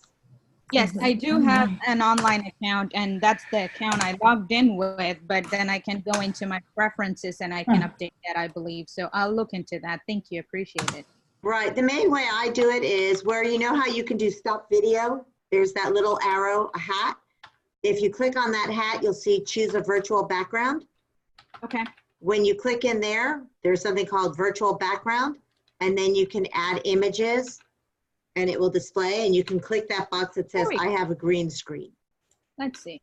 Yes, I do have an online account, and that's the account I logged in with, but then I can go into my preferences and I can update that, I believe. So I'll look into that. Thank you. Appreciate it. Right. The main way I do it is where, you know how you can do stop video? There's that little arrow, a hat. If you click on that hat, you'll see choose a virtual background. Okay. When you click in there, there's something called virtual background, and then you can add images and it will display, and you can click that box that says, I have a green screen. Let's see.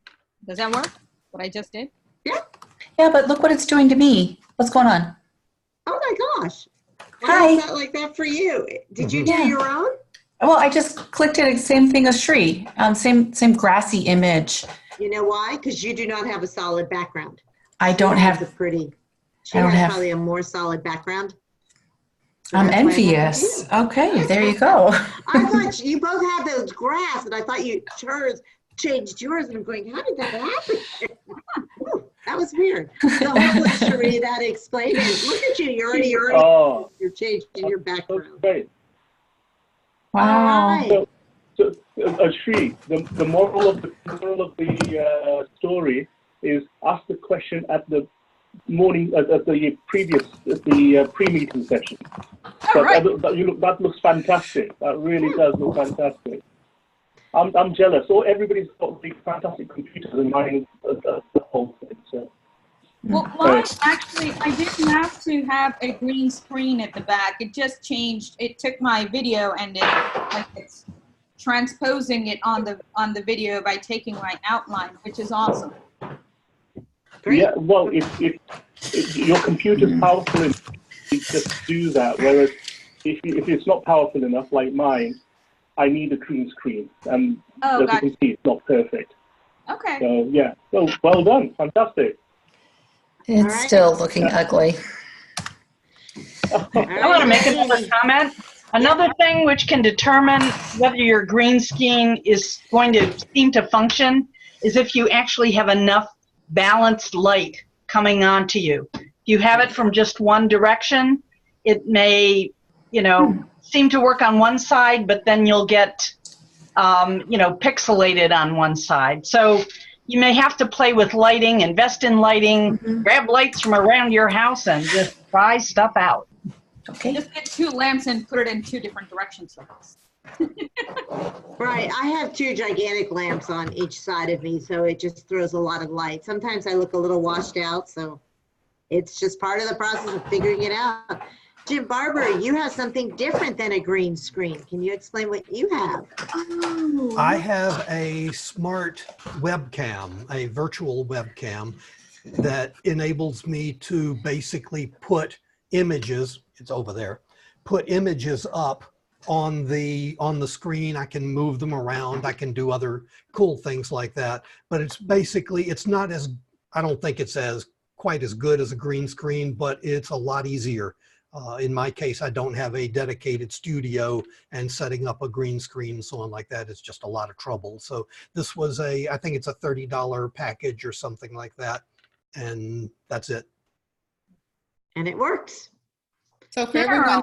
Does that work? What I just did? Yeah. Yeah, but look what it's doing to me. What's going on? Oh my gosh. Hi. Why is that like that for you? Did you do your own? Well, I just clicked it, same thing as Sri, same grassy image. You know why? Because you do not have a solid background. I don't have. A pretty. She I don't has have. probably a more solid baground. So I'm envious. Okay, there you go. I thought you both had those grass, and I thought you changed yours, and I'm going, how did that happen? Ooh, that was weird. So hopefully, Sheree, that explained it. Look at you, you're changing your background. Great. Wow. So Sri, the moral of the story is ask the question at the morning at the pre-meeting session. That looks fantastic. That really does look fantastic. I'm jealous. Everybody's got these fantastic computers, and mine the whole thing. So. Well, mine actually, I didn't have to have a green screen at the back. It just changed. It took my video and it's transposing it on the video by taking my outline, which is awesome. Great. Yeah, well, if your computer's powerful enough, you just do that. Whereas if it's not powerful enough, like mine, I need a green screen. And Oh, as you can see, it's not perfect. Okay. So yeah, well done, fantastic. It's still looking ugly. I want to make another comment. Another thing which can determine whether your green screen is going to seem to function is if you actually have enough balanced light coming onto you. If you have it from just one direction, it may, seem to work on one side, but then you'll get, pixelated on one side. So you may have to play with lighting, invest in lighting, grab lights from around your house, and just try stuff out. Okay. Just get 2 lamps and put it in 2 different directions. Right, I have 2 gigantic lamps on each side of me, so it just throws a lot of light. Sometimes I look a little washed out, so it's just part of the process of figuring it out. Jim Barber, you have something different than a green screen. Can you explain what you have? I have a smart webcam, a virtual webcam that enables me to basically put images, it's over there, put images up on the screen. I can move them around. I can do other cool things like that. But it's basically, it's not as, I don't think it's quite as good as a green screen, but it's a lot easier. In my case, I don't have a dedicated studio, and setting up a green screen and so on like that is just a lot of trouble. So this was I think it's a $30 package or something like that. And that's it. And it works. So for everyone,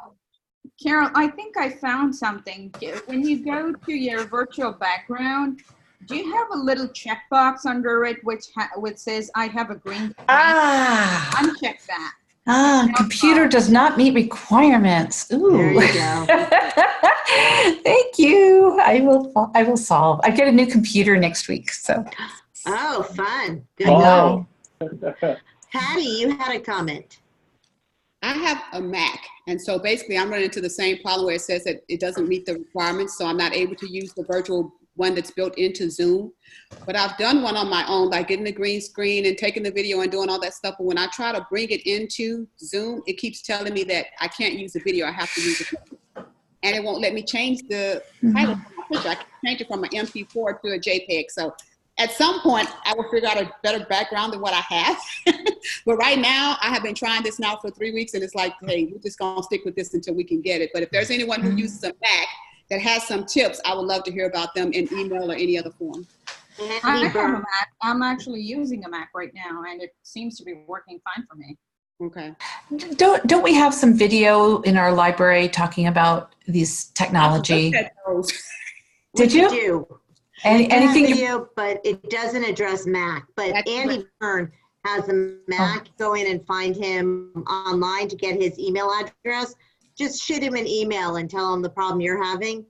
Carol, I think I found something. When you go to your virtual background, do you have a little checkbox under it which says I have a green screen? Uncheck that. Computer does not meet requirements. Ooh. There you go. Thank you. I will solve. I get a new computer next week, so. Oh, fun. Good I going. Patty, you had a comment. I have a Mac, and so basically I'm running into the same problem where it says that it doesn't meet the requirements, so I'm not able to use the virtual one that's built into Zoom. But I've done one on my own, like getting the green screen and taking the video and doing all that stuff. But when I try to bring it into Zoom, it keeps telling me that I can't use the video, I have to use it. And it won't let me change the title of my picture. I can change it from an MP4 to a JPEG. So at some point, I will figure out a better background than what I have. But right now, I have been trying this now for 3 weeks, and it's like, hey, we're just gonna stick with this until we can get it. But if there's anyone who uses a Mac that has some tips, I would love to hear about them in email or any other form. I have a Mac. I'm actually using a Mac right now, and it seems to be working fine for me. Okay. Don't we have some video in our library talking about these technology? Did you? Do. Anything? Video, but it doesn't address Mac. But Andy Byrne has a Mac. Go in and find him online to get his email address. Just shoot him an email and tell him the problem you're having,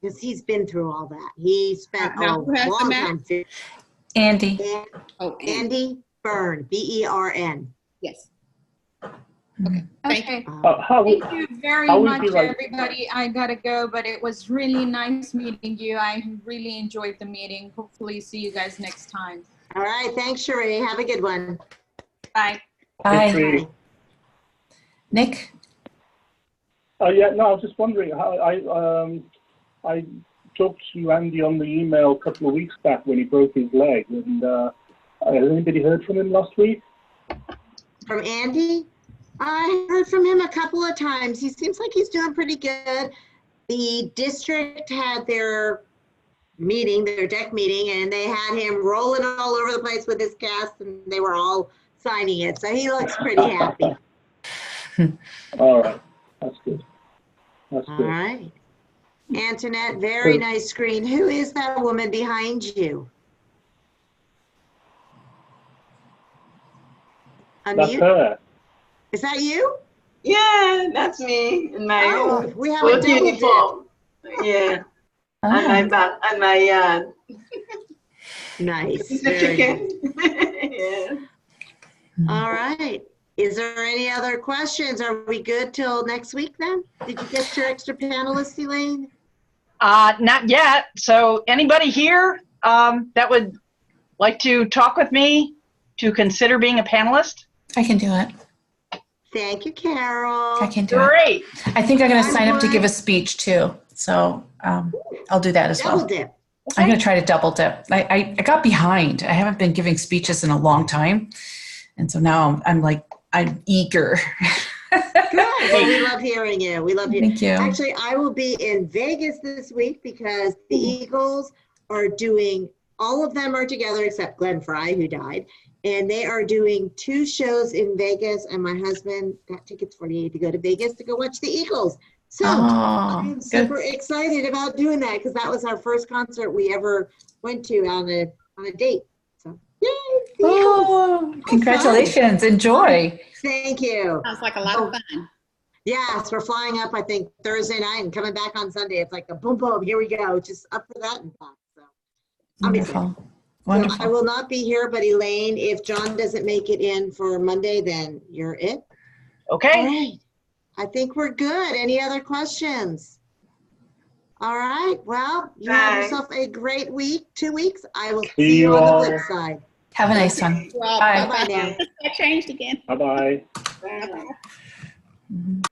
because he's been through all that. He spent a long time. Andy. Andy Byrne, B-E-R-N. Yes. Okay. Thank you very much, everybody. I gotta go, but it was really nice meeting you. I really enjoyed the meeting. Hopefully see you guys next time. All right. Thanks, Sheree. Have a good one. Bye. Bye. Nick? Yeah, no, I was just wondering how I talked to Andy on the email a couple of weeks back when he broke his leg, and has anybody heard from him last week? From Andy? I heard from him a couple of times. He seems like he's doing pretty good. The district had their meeting, their deck meeting, and they had him rolling all over the place with his cast, and they were all signing it. So he looks pretty happy. All right, that's good. That's all good. right. Antoinette, very nice screen. Who is that woman behind you? That's her. Is that you? Yeah, that's me in my we have work a double uniform. Yeah, and my back and my yard. Nice. This is the chicken. Yeah. All right. Is there any other questions? Are we good till next week then? Did you get your extra panelists, Elaine? Not yet. So anybody here that would like to talk with me to consider being a panelist? I can do it. Thank you, Carol. I can do Great. it. I think I'm going to sign up to give a speech too. So I'll do that as well. Double dip. I'm going to try to double dip. I got behind. I haven't been giving speeches in a long time. And so now I'm eager. Good. Well, we love hearing you. We love you. Thank you. Actually, I will be in Vegas this week because the Eagles are doing, all of them are together except Glenn Fry, who died. And they are doing 2 shows in Vegas. And my husband got tickets for me to go to Vegas to go watch the Eagles. So I'm super excited about doing that because that was our first concert we ever went to on a date. So yay! Oh, congratulations. Enjoy. Thank you. Sounds like a lot of fun. Yes, we're flying up, I think, Thursday night and coming back on Sunday. It's like a boom, boom, here we go. Just up for that and back. So I'm excited. Wonderful. So I will not be here, but Elaine, if John doesn't make it in for Monday, then you're it. Okay. All right. I think we're good. Any other questions? All right. Well, you have yourself a great week, 2 weeks. I will see you on the flip side. Have a nice one. Well, Bye. Bye now. I changed again. Bye-bye. Bye-bye. Mhm.